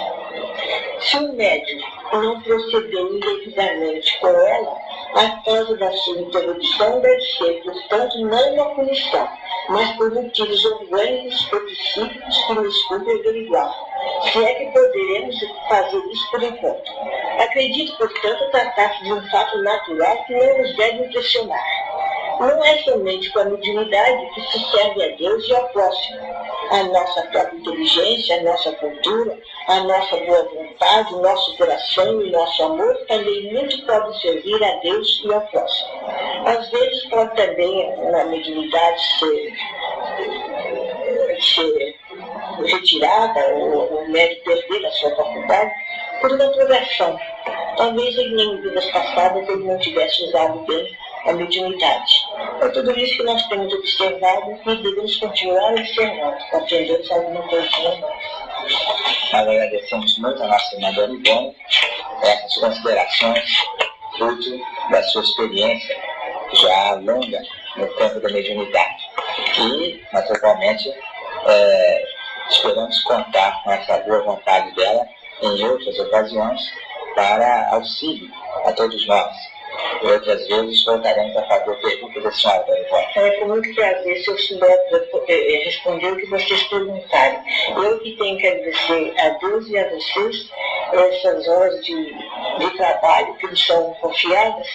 Se o médium não procedeu indevidamente com ela, a causa da sua interrupção deve ser, portanto, não uma punição, mas por motivos orgânicos ou psíquicos que nos cumpre averiguar, se é que poderemos fazer isso por enquanto. Acredito, portanto, tratar-se de um fato natural que não nos deve impressionar. Não é somente com a mediunidade que se serve a Deus e ao próximo. A nossa própria inteligência, a nossa cultura, a nossa boa vontade, o nosso coração e o nosso amor também muito podem servir a Deus e ao próximo. Às vezes pode também a mediunidade ser retirada ou o médico perder a sua faculdade por uma progressão. Talvez em vidas passadas ele não tivesse usado bem a mediunidade. É tudo isso que nós temos observado e devemos continuar observando, para aprendermos alguma coisinha mais. Nós agradecemos muito a nossa irmã Dona Ivone essas considerações, fruto da sua experiência já longa no campo da mediunidade. E, naturalmente, esperamos contar com essa boa vontade dela em outras ocasiões para auxílio a todos nós. E outras vezes voltaremos a fazer perguntas da senhora, Dona Ivone. É com muito prazer se eu souber responder o que vocês perguntarem. Eu que tenho que agradecer a Deus e a vocês essas horas de trabalho que nos são confiadas,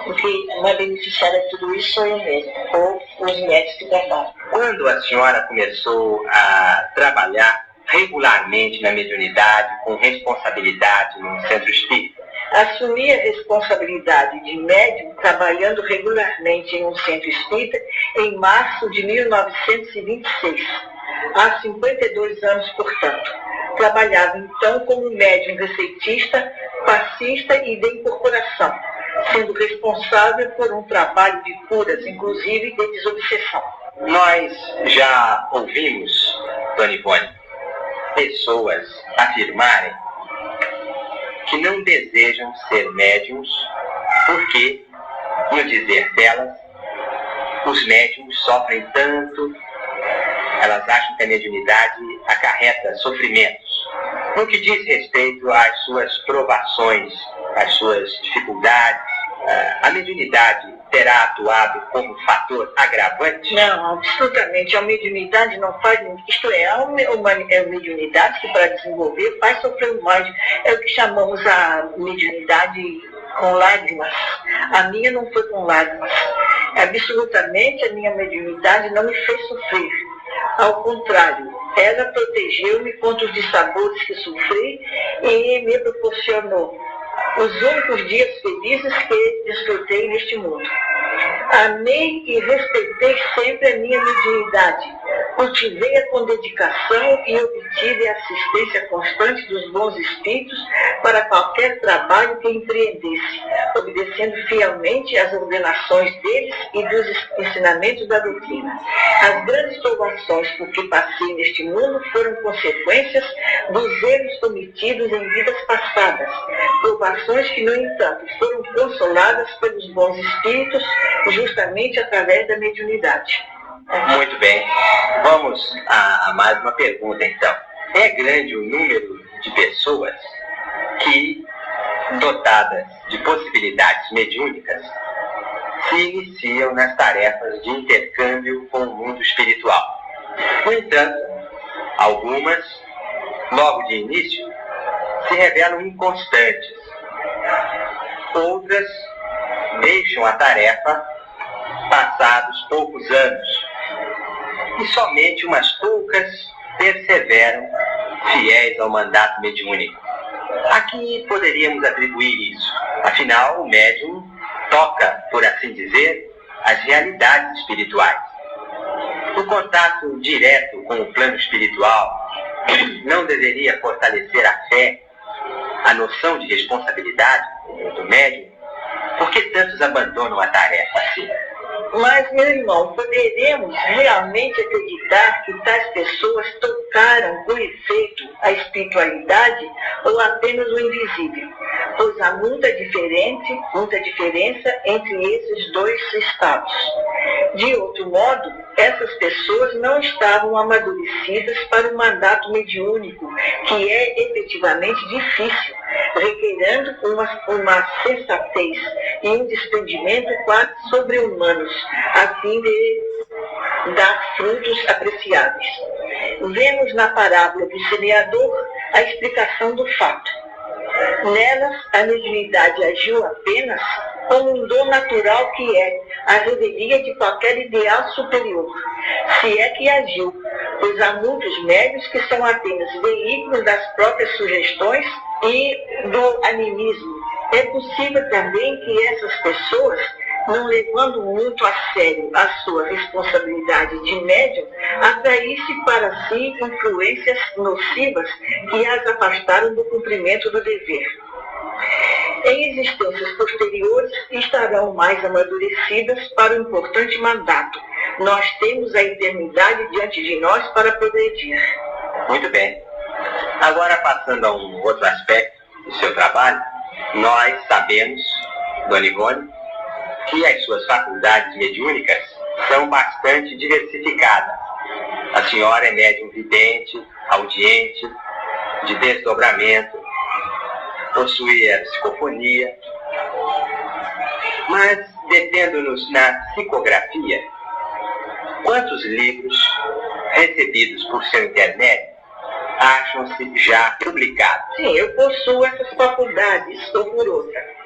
porque uma beneficiária de tudo isso sou eu mesma, ou os médicos que trabalham. Quando a senhora começou a trabalhar regularmente na mediunidade, com responsabilidade no centro espírita? Assumi a responsabilidade de médium trabalhando regularmente em um centro espírita em março de 1926, há 52 anos, portanto. Trabalhava então como médium receitista, passista e de incorporação, sendo responsável por um trabalho de curas, inclusive de desobsessão. Nós já ouvimos, Dona Ivone, pessoas afirmarem que não desejam ser médiums porque, no dizer delas, os médiums sofrem tanto, elas acham que a mediunidade acarreta sofrimentos. No que diz respeito às suas provações, às suas dificuldades, a mediunidade terá atuado como fator agravante? Não, absolutamente. A mediunidade não faz... Isto é, uma mediunidade que para desenvolver faz sofrer mais. É o que chamamos a mediunidade com lágrimas. A minha não foi com lágrimas. Absolutamente a minha mediunidade não me fez sofrer. Ao contrário, ela protegeu-me contra os dissabores que sofri e me proporcionou os únicos dias felizes que desfrutei neste mundo. Amei e respeitei sempre a minha mediunidade. Cultivei-a com dedicação e obtive a assistência constante dos bons espíritos para qualquer trabalho que empreendesse, obedecendo fielmente às ordenações deles e dos ensinamentos da doutrina. As grandes provações por que passei neste mundo foram consequências dos erros cometidos em vidas passadas, provações que, no entanto, foram consoladas pelos bons espíritos justamente através da mediunidade. Muito bem. Vamos a mais uma pergunta, então. É grande o número de pessoas que, dotadas de possibilidades mediúnicas, se iniciam nas tarefas de intercâmbio com o mundo espiritual. No entanto, algumas, logo de início, se revelam inconstantes. Outras deixam a tarefa passados poucos anos e somente umas poucas perseveram fiéis ao mandato mediúnico. A que poderíamos atribuir isso? Afinal, o médium toca, por assim dizer, as realidades espirituais. O contato direto com o plano espiritual não deveria fortalecer a fé, a noção de responsabilidade do médium? Por que tantos abandonam a tarefa assim? Mas, meu irmão, poderemos realmente acreditar que tais pessoas tocaram com efeito a espiritualidade ou apenas o invisível? Pois há muita diferença entre esses dois estados. De outro modo, essas pessoas não estavam amadurecidas para o mandato mediúnico, que é efetivamente difícil, requerendo uma sensatez e um desprendimento quase sobre-humanos, a fim de dar frutos apreciáveis. Vemos na parábola do semeador a explicação do fato. Nelas, a mediunidade agiu apenas como um dom natural que é a revelia de qualquer ideal superior, se é que agiu, pois há muitos médiuns que são apenas veículos das próprias sugestões e do animismo. É possível também que essas pessoas, não levando muito a sério a sua responsabilidade de médium, atraísse para si influências nocivas que as afastaram do cumprimento do dever. Em existências posteriores, estarão mais amadurecidas para o importante mandato. Nós temos a eternidade diante de nós para progredir. Muito bem. Agora, passando a um outro aspecto do seu trabalho, nós sabemos, Dona Ivone, que as suas faculdades mediúnicas são bastante diversificadas. A senhora é médium vidente, audiente, de desdobramento, possui a psicofonia. Mas, detendo-nos na psicografia, quantos livros recebidos por seu intermédio acham-se já publicados? Sim, eu possuo essas faculdades, ou por outra.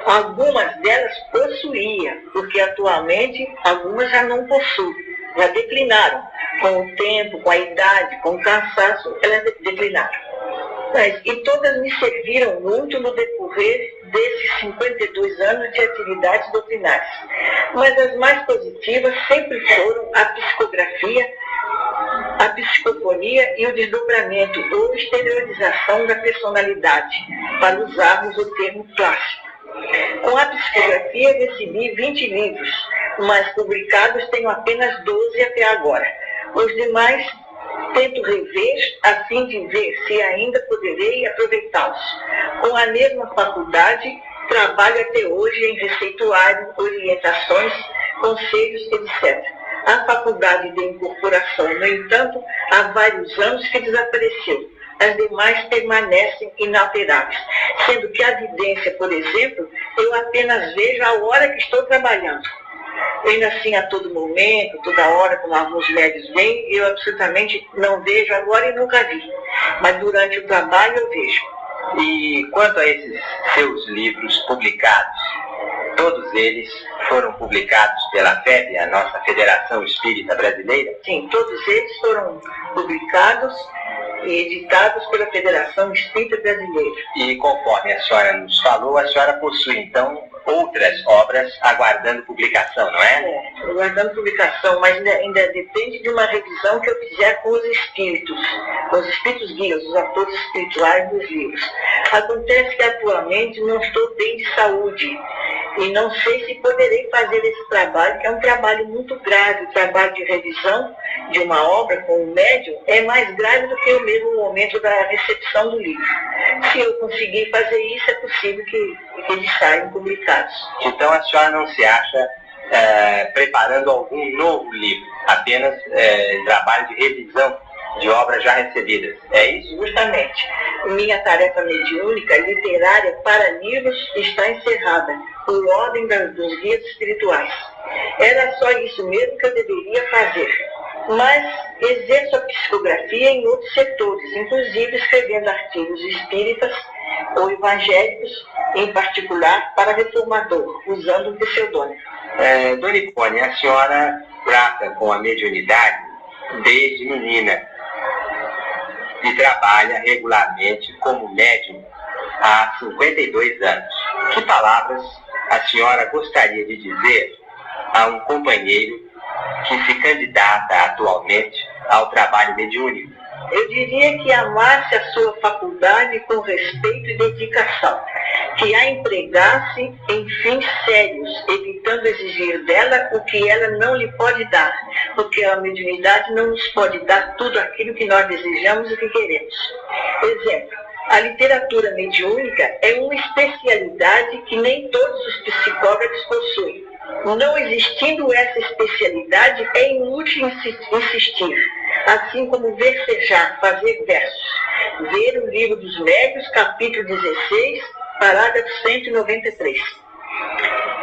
Algumas delas possuía, porque atualmente algumas já não possuem, já declinaram. Com o tempo, com a idade, com o cansaço, elas declinaram. E todas me serviram muito no decorrer desses 52 anos de atividades doutrinárias. Mas as mais positivas sempre foram a psicografia, a psicofonia e o desdobramento ou exteriorização da personalidade, para usarmos o termo clássico. Com a psicografia recebi 20 livros, mas publicados tenho apenas 12 até agora. Os demais tento rever a fim de ver se ainda poderei aproveitá-los. Com a mesma faculdade, trabalho até hoje em receituário, orientações, conselhos, etc. A faculdade de incorporação, no entanto, há vários anos que desapareceu. As demais permanecem inalteráveis, sendo que a vidência, por exemplo, eu apenas vejo a hora que estou trabalhando. Ainda assim, a todo momento, toda hora, como alguns médios veem, eu absolutamente não vejo agora e nunca vi. Mas durante o trabalho eu vejo. E quanto a esses seus livros publicados, todos eles foram publicados pela FEB, a nossa Federação Espírita Brasileira? Sim, todos eles foram publicados e editados pela Federação Espírita Brasileira. E conforme a senhora nos falou, a senhora possui então outras obras aguardando publicação, não é? Aguardando publicação, mas ainda depende de uma revisão que eu fizer com os espíritos guias, os autores espirituais dos livros. Acontece que atualmente não estou bem de saúde e não sei se poderei fazer esse trabalho, que é um trabalho muito grave. O trabalho de revisão de uma obra com o médium é mais grave do que o mesmo momento da recepção do livro. Se eu conseguir fazer isso, é possível que eles saiam publicados. Então a senhora não se acha preparando algum novo livro, apenas trabalho de revisão de obras já recebidas, é isso? Justamente. Minha tarefa mediúnica literária para livros está encerrada, por ordem dos guias espirituais. Era só isso mesmo que eu deveria fazer. Mas exerço a psicografia em outros setores, inclusive escrevendo artigos espíritas ou evangélicos, em particular para reformador, usando um pseudônimo. Dona Ivone, a senhora trata com a mediunidade desde menina e trabalha regularmente como médium há 52 anos. Que palavras a senhora gostaria de dizer a um companheiro que se candidata atualmente ao trabalho mediúnico? Eu diria que amasse a sua faculdade com respeito e dedicação, que a empregasse em fins sérios, evitando exigir dela o que ela não lhe pode dar, porque a mediunidade não nos pode dar tudo aquilo que nós desejamos e que queremos. Exemplo, a literatura mediúnica é uma especialidade que nem todos os psicólogos possuem. Não existindo essa especialidade, é inútil insistir, assim como versejar, fazer versos. Ver o Livro dos Médiuns, capítulo 16, parágrafo 193.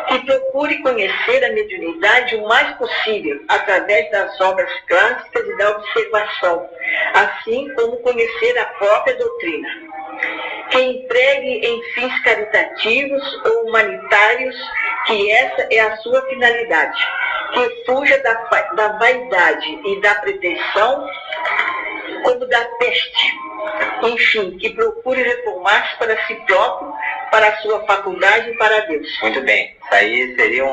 Que procure conhecer a mediunidade o mais possível, através das obras clássicas e da observação, assim como conhecer a própria doutrina. Que empregue em fins caritativos ou humanitários, que essa é a sua finalidade. Que fuja da vaidade e da pretensão, como da peste. Enfim, que procure reformar-se para si próprio, para a sua faculdade e para Deus. Muito bem. Isso aí seria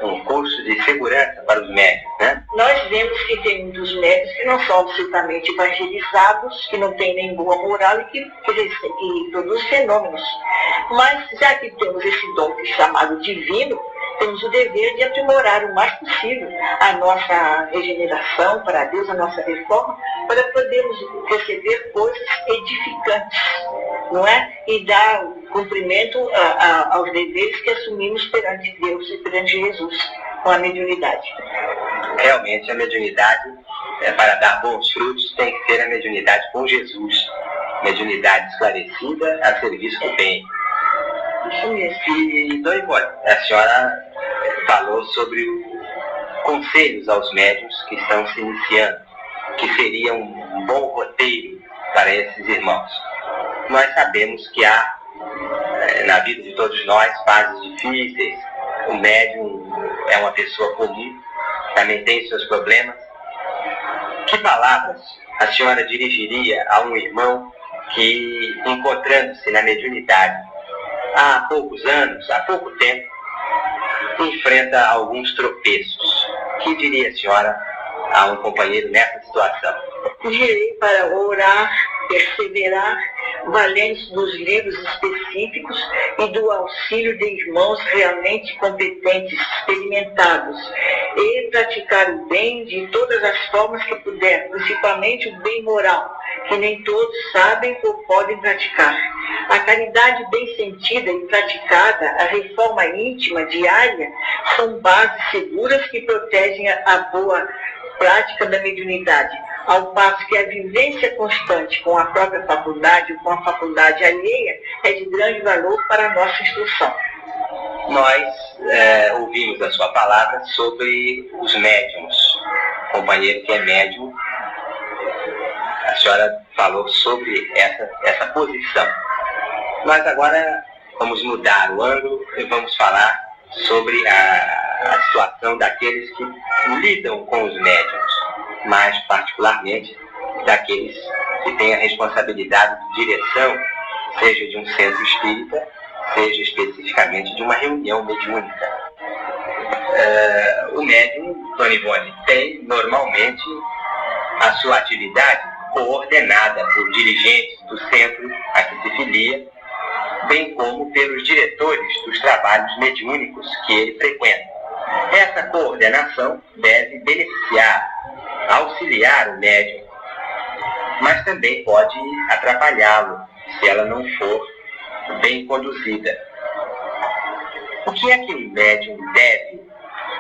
um curso de segurança para os médicos, né? Nós vemos que tem muitos médicos que não são absolutamente evangelizados, que não têm nem boa moral e que produzem fenômenos. Mas, já que temos esse dom que é chamado divino, temos o dever de aprimorar o mais possível a nossa regeneração para Deus, a nossa reforma, para podermos receber coisas edificantes, não é? E dar cumprimento aos deveres que assumimos perante Deus e perante Jesus, com a mediunidade. Realmente a mediunidade, para dar bons frutos, tem que ser a mediunidade com Jesus. Mediunidade esclarecida a serviço do bem. Isso mesmo. E, Dona Ivone, a senhora falou sobre conselhos aos médiuns que estão se iniciando, que seria um bom roteiro para esses irmãos. Nós sabemos que há, na vida de todos nós, fases difíceis. O médium é uma pessoa comum, também tem seus problemas. Que palavras a senhora dirigiria a um irmão que, encontrando-se na mediunidade há poucos anos, há pouco tempo, enfrenta alguns tropeços? Que diria a senhora a um companheiro nessa situação? Direi para orar, perseverar, valendo-se dos livros específicos e do auxílio de irmãos realmente competentes, experimentados, e praticar o bem de todas as formas que puder, principalmente o bem moral, que nem todos sabem ou podem praticar. A caridade bem sentida e praticada, a reforma íntima diária, são bases seguras que protegem a boa prática da mediunidade, ao passo que a vivência constante com a própria faculdade ou com a faculdade alheia é de grande valor para a nossa instrução. Nós ouvimos a sua palavra sobre os médiums. O companheiro que é médium, a senhora falou sobre essa posição. Nós agora vamos mudar o ângulo e vamos falar sobre a situação daqueles que lidam com os médiuns, mais particularmente daqueles que tem a responsabilidade de direção, seja de um centro espírita, seja especificamente de uma reunião mediúnica. O médium, Dona Ivone, tem normalmente a sua atividade coordenada por dirigentes do centro a que se filia, bem como pelos diretores dos trabalhos mediúnicos que ele frequenta. Essa coordenação deve beneficiar, auxiliar o médium, mas também pode atrapalhá-lo se ela não for bem conduzida. O que é que o médium deve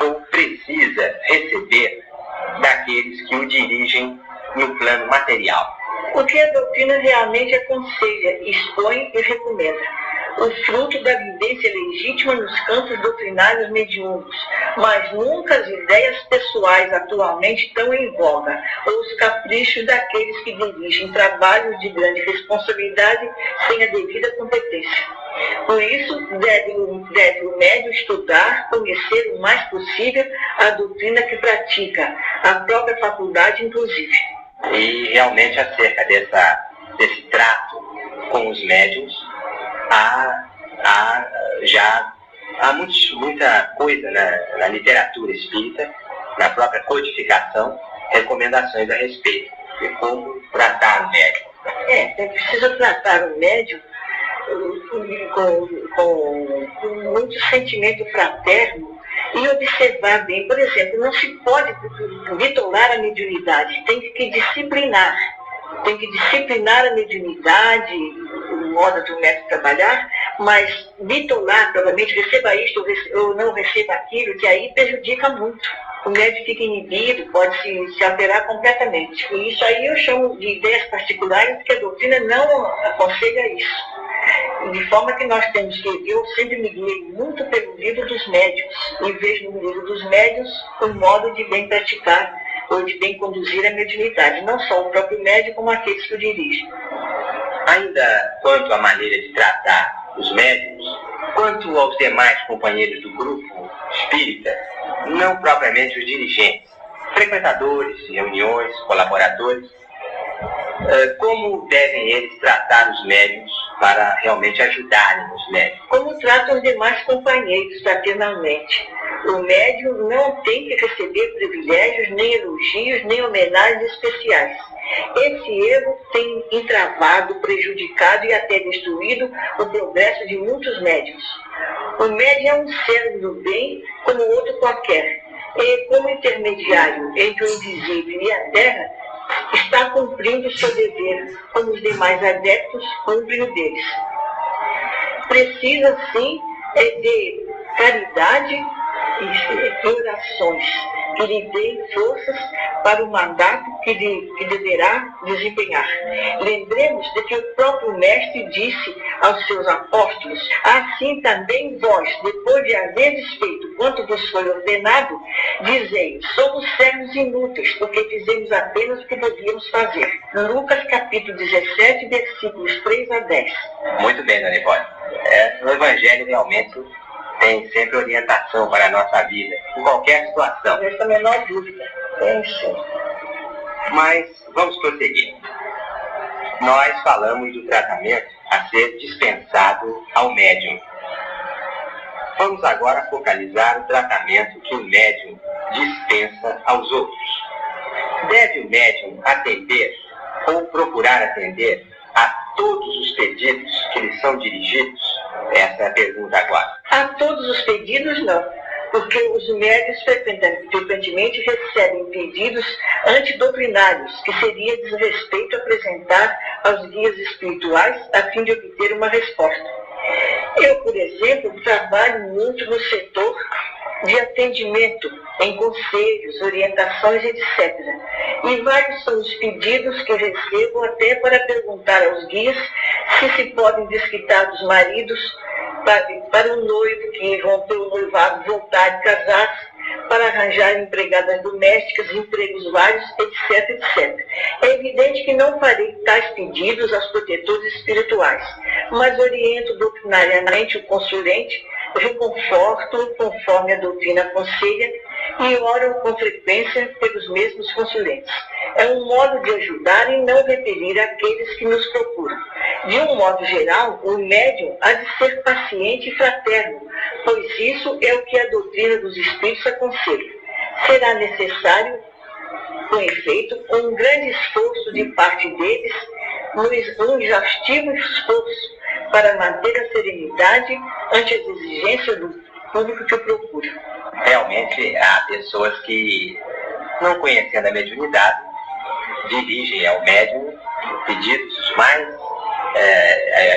ou precisa receber daqueles que o dirigem no plano material? O que a doutrina realmente aconselha, expõe e recomenda. O fruto da vivência legítima nos campos doutrinários mediúnicos, mas nunca as ideias pessoais atualmente estão em voga, ou os caprichos daqueles que dirigem trabalhos de grande responsabilidade sem a devida competência. Por isso, deve o médium estudar, conhecer o mais possível a doutrina que pratica, a própria faculdade inclusive. E realmente acerca desse trato com os médiuns, há muita coisa na literatura espírita, na própria codificação, recomendações a respeito de como tratar o médium. É preciso tratar o médium com muito sentimento fraterno e observar bem. Por exemplo, não se pode vitolar a mediunidade, tem que disciplinar. Tem que disciplinar a mediunidade, o modo do médico trabalhar, mas vitolar, provavelmente, receba isto ou não receba aquilo, que aí prejudica muito. O médico fica inibido, pode se alterar completamente. E isso aí eu chamo de ideias particulares, porque a doutrina não aconselha isso. De forma que nós temos que, eu sempre me guiei muito pelo livro dos médiuns, e vejo no livro dos médiuns o modo de bem praticar ou de bem conduzir a mediunidade, não só o próprio médium, como aqueles que o dirigem. Ainda quanto à maneira de tratar os médiuns, quanto aos demais companheiros do grupo espírita, não propriamente os dirigentes, frequentadores de reuniões, colaboradores, como devem eles tratar os médiuns para realmente ajudarem os médiuns? Como tratam os demais companheiros fraternalmente. O médium não tem que receber privilégios, nem elogios, nem homenagens especiais. Esse erro tem entravado, prejudicado e até destruído o progresso de muitos médiuns. O médium é um ser do bem como outro qualquer. E como intermediário entre o invisível e a terra, está cumprindo seu dever, como os demais adeptos cumprem o deles. Precisa, sim, de caridade e orações que lhe deem forças para o mandato que deverá desempenhar. Lembremos de que o próprio Mestre disse aos seus apóstolos: assim também vós, depois de haveres feito quanto vos foi ordenado, dizei: somos servos inúteis, porque fizemos apenas o que devíamos fazer. Lucas capítulo 17, versículos 3 a 10. Muito bem, Dona Ivone. O Evangelho realmente tem sempre orientação para a nossa vida, em qualquer situação. Não tem a menor dúvida. Tem sim. Mas vamos prosseguir. Nós falamos do tratamento a ser dispensado ao médium. Vamos agora focalizar o tratamento que o médium dispensa aos outros. Deve o médium atender ou procurar atender a todos os pedidos que lhe são dirigidos? Essa é a pergunta agora. A todos os pedidos, não. Porque os médiuns frequentemente recebem pedidos antidoutrinários, que seria desrespeito apresentar aos guias espirituais a fim de obter uma resposta. Eu, por exemplo, trabalho muito no setor de atendimento, em conselhos, orientações, etc. E vários são os pedidos que recebo até para perguntar aos guias se podem desquitar dos maridos para o noivo que rompeu o noivado voltar de casar-se, para arranjar empregadas domésticas, empregos vários, etc, etc. É evidente que não farei tais pedidos aos protetores espirituais, mas oriento doutrinariamente o consulente, reconforto conforme a doutrina aconselha e oro com frequência pelos mesmos consulentes. É um modo de ajudar e não repelir aqueles que nos procuram. De um modo geral, o médium há de ser paciente e fraterno, pois isso é o que a doutrina dos espíritos aconselha. Será necessário, com efeito, um grande esforço de parte deles, um exaustivo esforço para manter a serenidade ante as exigências do público que o procura. Realmente, há pessoas que, não conhecendo a mediunidade, dirigem ao médium pedidos mais,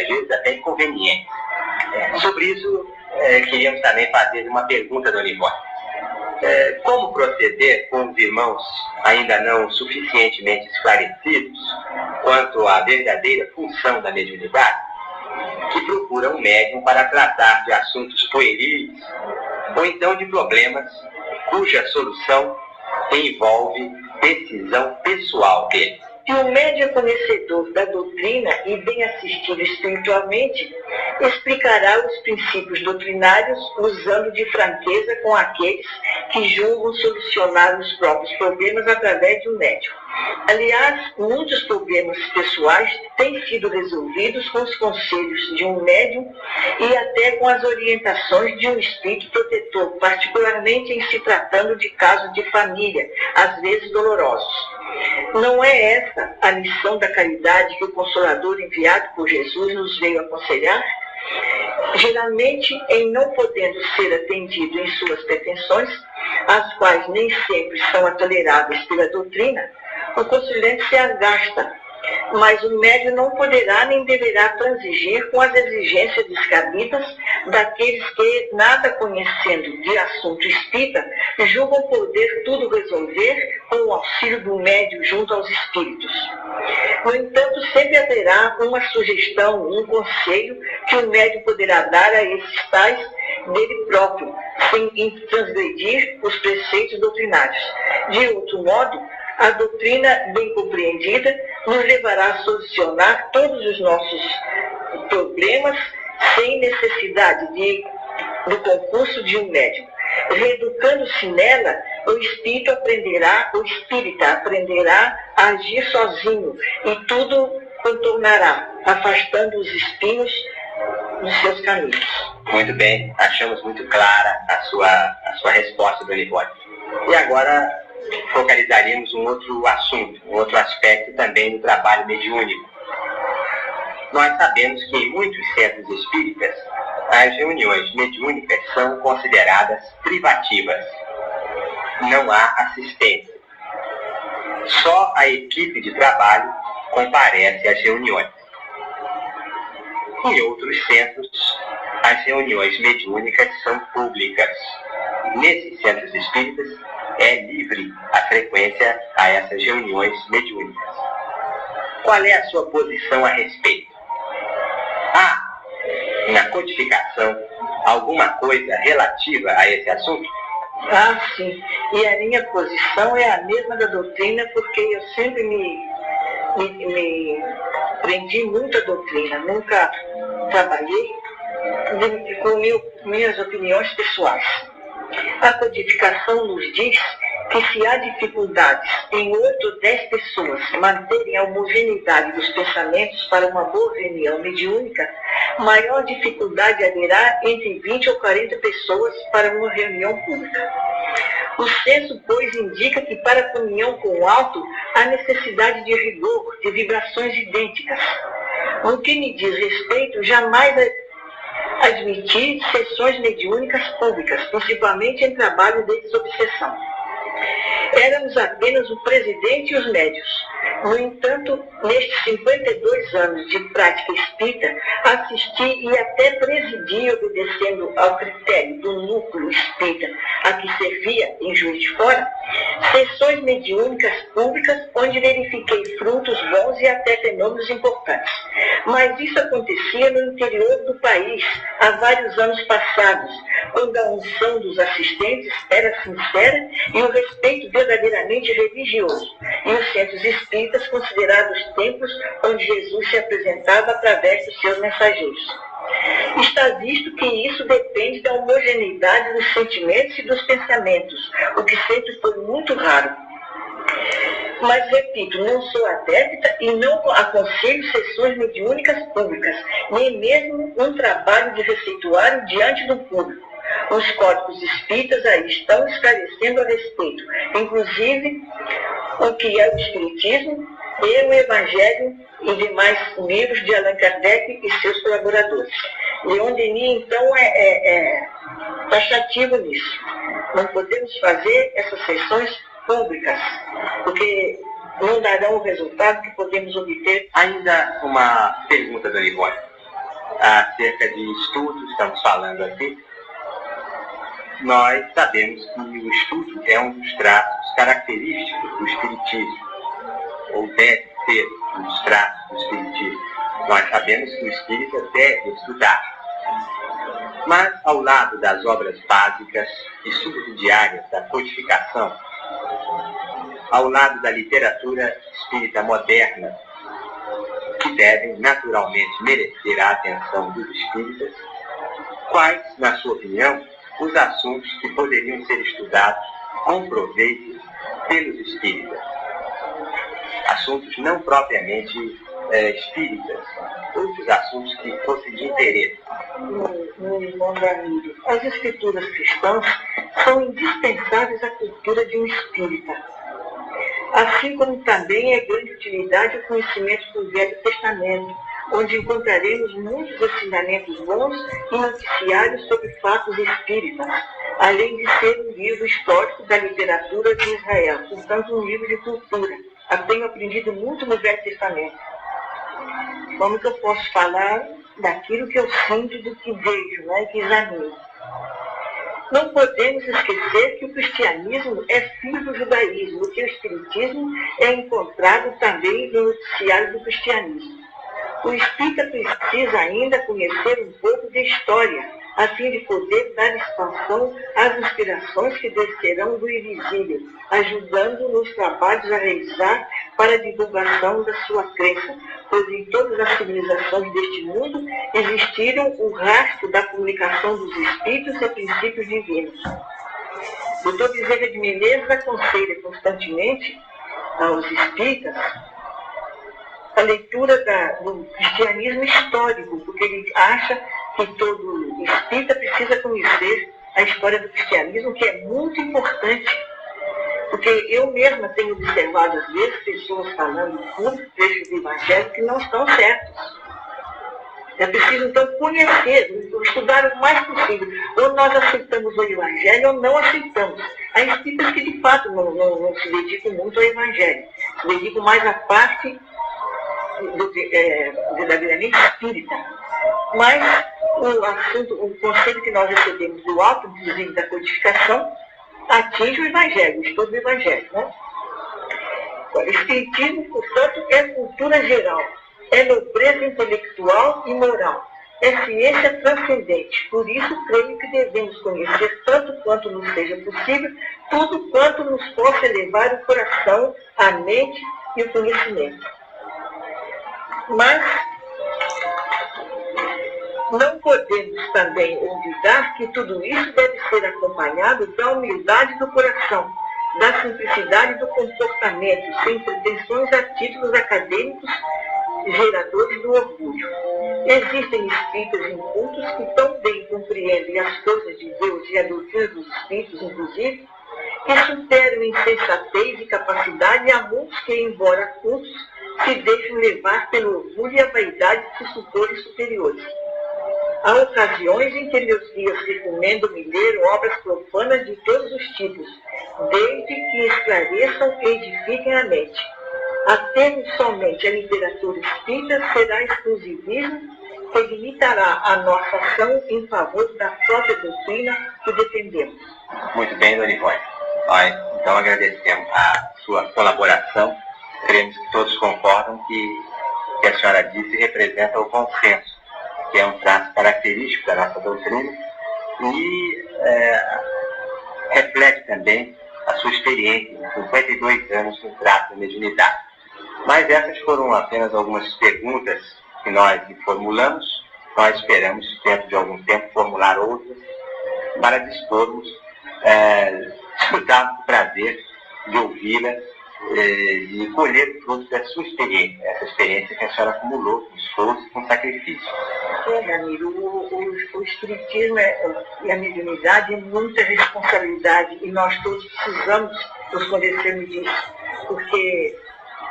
às vezes, até inconvenientes. Sobre isso, queríamos também fazer uma pergunta, Dona Ivone. Como proceder com os irmãos ainda não suficientemente esclarecidos quanto à verdadeira função da mediunidade, que procuram um médium para tratar de assuntos pueris ou então de problemas cuja solução envolve decisão pessoal deles? Se o médium é conhecedor da doutrina e bem assistido espiritualmente, explicará os princípios doutrinários usando de franqueza com aqueles que julgam solucionar os próprios problemas através de um médium. Aliás, muitos problemas pessoais têm sido resolvidos com os conselhos de um médium e até com as orientações de um espírito protetor, particularmente em se tratando de casos de família, às vezes dolorosos. Não é essa a missão da caridade que o Consolador enviado por Jesus nos veio aconselhar? Geralmente, em não podendo ser atendido em suas pretensões, as quais nem sempre são toleráveis pela doutrina, o consulente se agasta, mas o médium não poderá nem deverá transigir com as exigências descabidas daqueles que, nada conhecendo de assunto espírita, julgam poder tudo resolver com o auxílio do médium junto aos espíritos. No entanto, sempre haverá uma sugestão, um conselho que o médium poderá dar a esses tais dele próprio, sem transgredir os preceitos doutrinários. De outro modo, a doutrina bem compreendida nos levará a solucionar todos os nossos problemas sem necessidade do concurso de um médium. Reeducando-se nela, o espírita aprenderá a agir sozinho e tudo contornará, afastando os espinhos dos seus caminhos. Muito bem, achamos muito clara a sua resposta, Dona Ivone. E agora focalizaríamos um outro assunto, um outro aspecto também do trabalho mediúnico. Nós sabemos que em muitos centros espíritas, as reuniões mediúnicas são consideradas privativas. Não há assistência. Só a equipe de trabalho comparece às reuniões. Em outros centros, as reuniões mediúnicas são públicas. Nesses centros espíritas, é livre a frequência a essas reuniões mediúnicas. Qual é a sua posição a respeito? Há, na codificação, alguma coisa relativa a esse assunto? Ah, sim. E a minha posição é a mesma da doutrina, porque eu sempre me prendi muito à doutrina. Nunca trabalhei com minhas opiniões pessoais. A codificação nos diz que se há dificuldades em 8 ou 10 pessoas manterem a homogeneidade dos pensamentos para uma boa reunião mediúnica, maior dificuldade haverá entre 20 ou 40 pessoas para uma reunião pública. O senso, pois, indica que para a comunhão com o alto há necessidade de rigor, de vibrações idênticas. No que me diz respeito, jamais admitir sessões mediúnicas públicas, principalmente em trabalho de desobsessão. Éramos apenas o presidente e os médios. No entanto, nestes 52 anos de prática espírita, assisti e até presidi, obedecendo ao critério do núcleo espírita a que servia em Juiz de Fora, sessões mediúnicas públicas onde verifiquei frutos bons e até fenômenos importantes. Mas isso acontecia no interior do país, há vários anos passados, quando a unção dos assistentes era sincera e o respeito verdadeiramente religioso, e os centros espíritas considerados templos onde Jesus se apresentava através dos seus mensageiros. Está visto que isso depende da homogeneidade dos sentimentos e dos pensamentos, o que sempre foi muito raro. Mas, repito, não sou adepta e não aconselho sessões mediúnicas públicas, nem mesmo um trabalho de receituário diante do público. Os códigos espíritas aí estão esclarecendo a respeito, inclusive o que é o Espiritismo e o Evangelho e demais livros de Allan Kardec e seus colaboradores. Leon Denis, então, é taxativo nisso. Não podemos fazer essas sessões públicas, porque não darão o resultado que podemos obter. Ainda uma pergunta, Dona Ivone. Acerca de estudos, estamos falando aqui. Nós sabemos que o estudo é um dos traços característicos do Espiritismo, ou deve ser um dos traços do Espiritismo. Nós sabemos que o espírita deve estudar. Mas, ao lado das obras básicas e subsidiárias da codificação, ao lado da literatura espírita moderna, que devem naturalmente merecer a atenção dos espíritas, quais, na sua opinião, os assuntos que poderiam ser estudados com proveito pelos espíritas? Assuntos não propriamente espíritas, outros assuntos que fossem de interesse. Meu irmão Ramiro, as escrituras cristãs são indispensáveis à cultura de um espírita. Assim como também é grande utilidade o conhecimento do Velho Testamento, onde encontraremos muitos ensinamentos bons e noticiários sobre fatos espíritas, além de ser um livro histórico da literatura de Israel, portanto um livro de cultura. Eu tenho aprendido muito no Velho Testamento. Como que eu posso falar daquilo que eu sinto, do que vejo, né, que examino? Não podemos esquecer que o cristianismo é filho do judaísmo, que o espiritismo é encontrado também no noticiário do cristianismo. O espírita precisa ainda conhecer um pouco de história, a fim de poder dar expansão às inspirações que descerão do invisível, ajudando nos trabalhos a realizar para a divulgação da sua crença, pois em todas as civilizações deste mundo existiram o rastro da comunicação dos espíritos e princípios divinos. O Dr. Bezerra de Menezes aconselha constantemente aos espíritas a leitura do cristianismo histórico, porque ele acha que todo espírita precisa conhecer a história do cristianismo, que é muito importante. Porque eu mesma tenho observado, às vezes, pessoas falando público, trechos do Evangelho que não estão certos. É preciso, então, conhecer, estudar o mais possível. Ou nós aceitamos o Evangelho ou não aceitamos. Há espíritas que, de fato, não se dedicam muito ao Evangelho. Se dedicam mais à parte verdadeiramente espírita. Mas o conselho que nós recebemos do alto, inclusive da codificação, atinge o Evangelho, o estudo do Evangelho. Né? O espiritismo, portanto, é cultura geral, é nobreza intelectual e moral, é ciência transcendente. Por isso, creio que devemos conhecer, tanto quanto nos seja possível, tudo quanto nos possa elevar o coração, a mente e o conhecimento. Mas não podemos também olvidar que tudo isso deve ser acompanhado da humildade do coração, da simplicidade do comportamento, sem pretensões a títulos acadêmicos geradores do orgulho. Existem espíritas incultos que tão bem compreendem as coisas de Deus e a doutrina dos espíritos, inclusive, que superam em sensatez e capacidade a muitos que, embora cultos, se deixam levar pelo orgulho e a vaidade de se suporem superiores. Há ocasiões em que meus guias recomendam-me ler obras profanas de todos os tipos, desde que esclareçam e edifiquem a mente. Atermos somente a literatura espírita será exclusivismo que limitará a nossa ação em favor da própria doutrina que defendemos. Muito bem, Dona Ivone. Nós, então, agradecemos a sua colaboração. Cremos que todos concordam que a senhora disse representa o consenso, que é um traço característico da nossa doutrina e reflete também a sua experiência de 52 anos no trato da mediunidade. Mas essas foram apenas algumas perguntas que nós formulamos. Nós esperamos, dentro de algum tempo, formular outras para dispormos, desfrutarmos do prazer de ouvi-las de colher os frutos da sua experiência, essa experiência que a senhora acumulou com esforço e com sacrifício. Meu amigo, o espiritismo e a mediunidade é muita responsabilidade e nós todos precisamos nos conhecermos disso, porque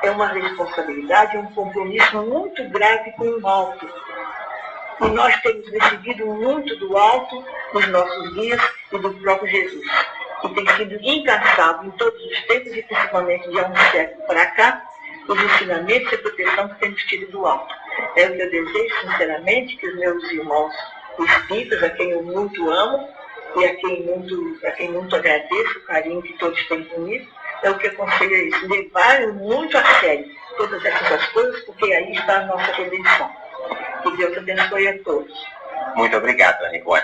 é uma responsabilidade, um compromisso muito grave com o alto. E nós temos recebido muito do alto nos nossos dias e do próprio Jesus. E tem sido incansável em todos os tempos e principalmente de há um século para cá, os ensinamentos e a proteção que temos tido do alto. É o que eu desejo, sinceramente, que os meus irmãos espíritas, a quem eu muito amo e a quem muito agradeço o carinho que todos têm comigo, é o que aconselho a isso, levarem muito a sério todas essas coisas, porque aí está a nossa redenção. Que Deus abençoe a todos. Muito obrigado, Dona Ivone.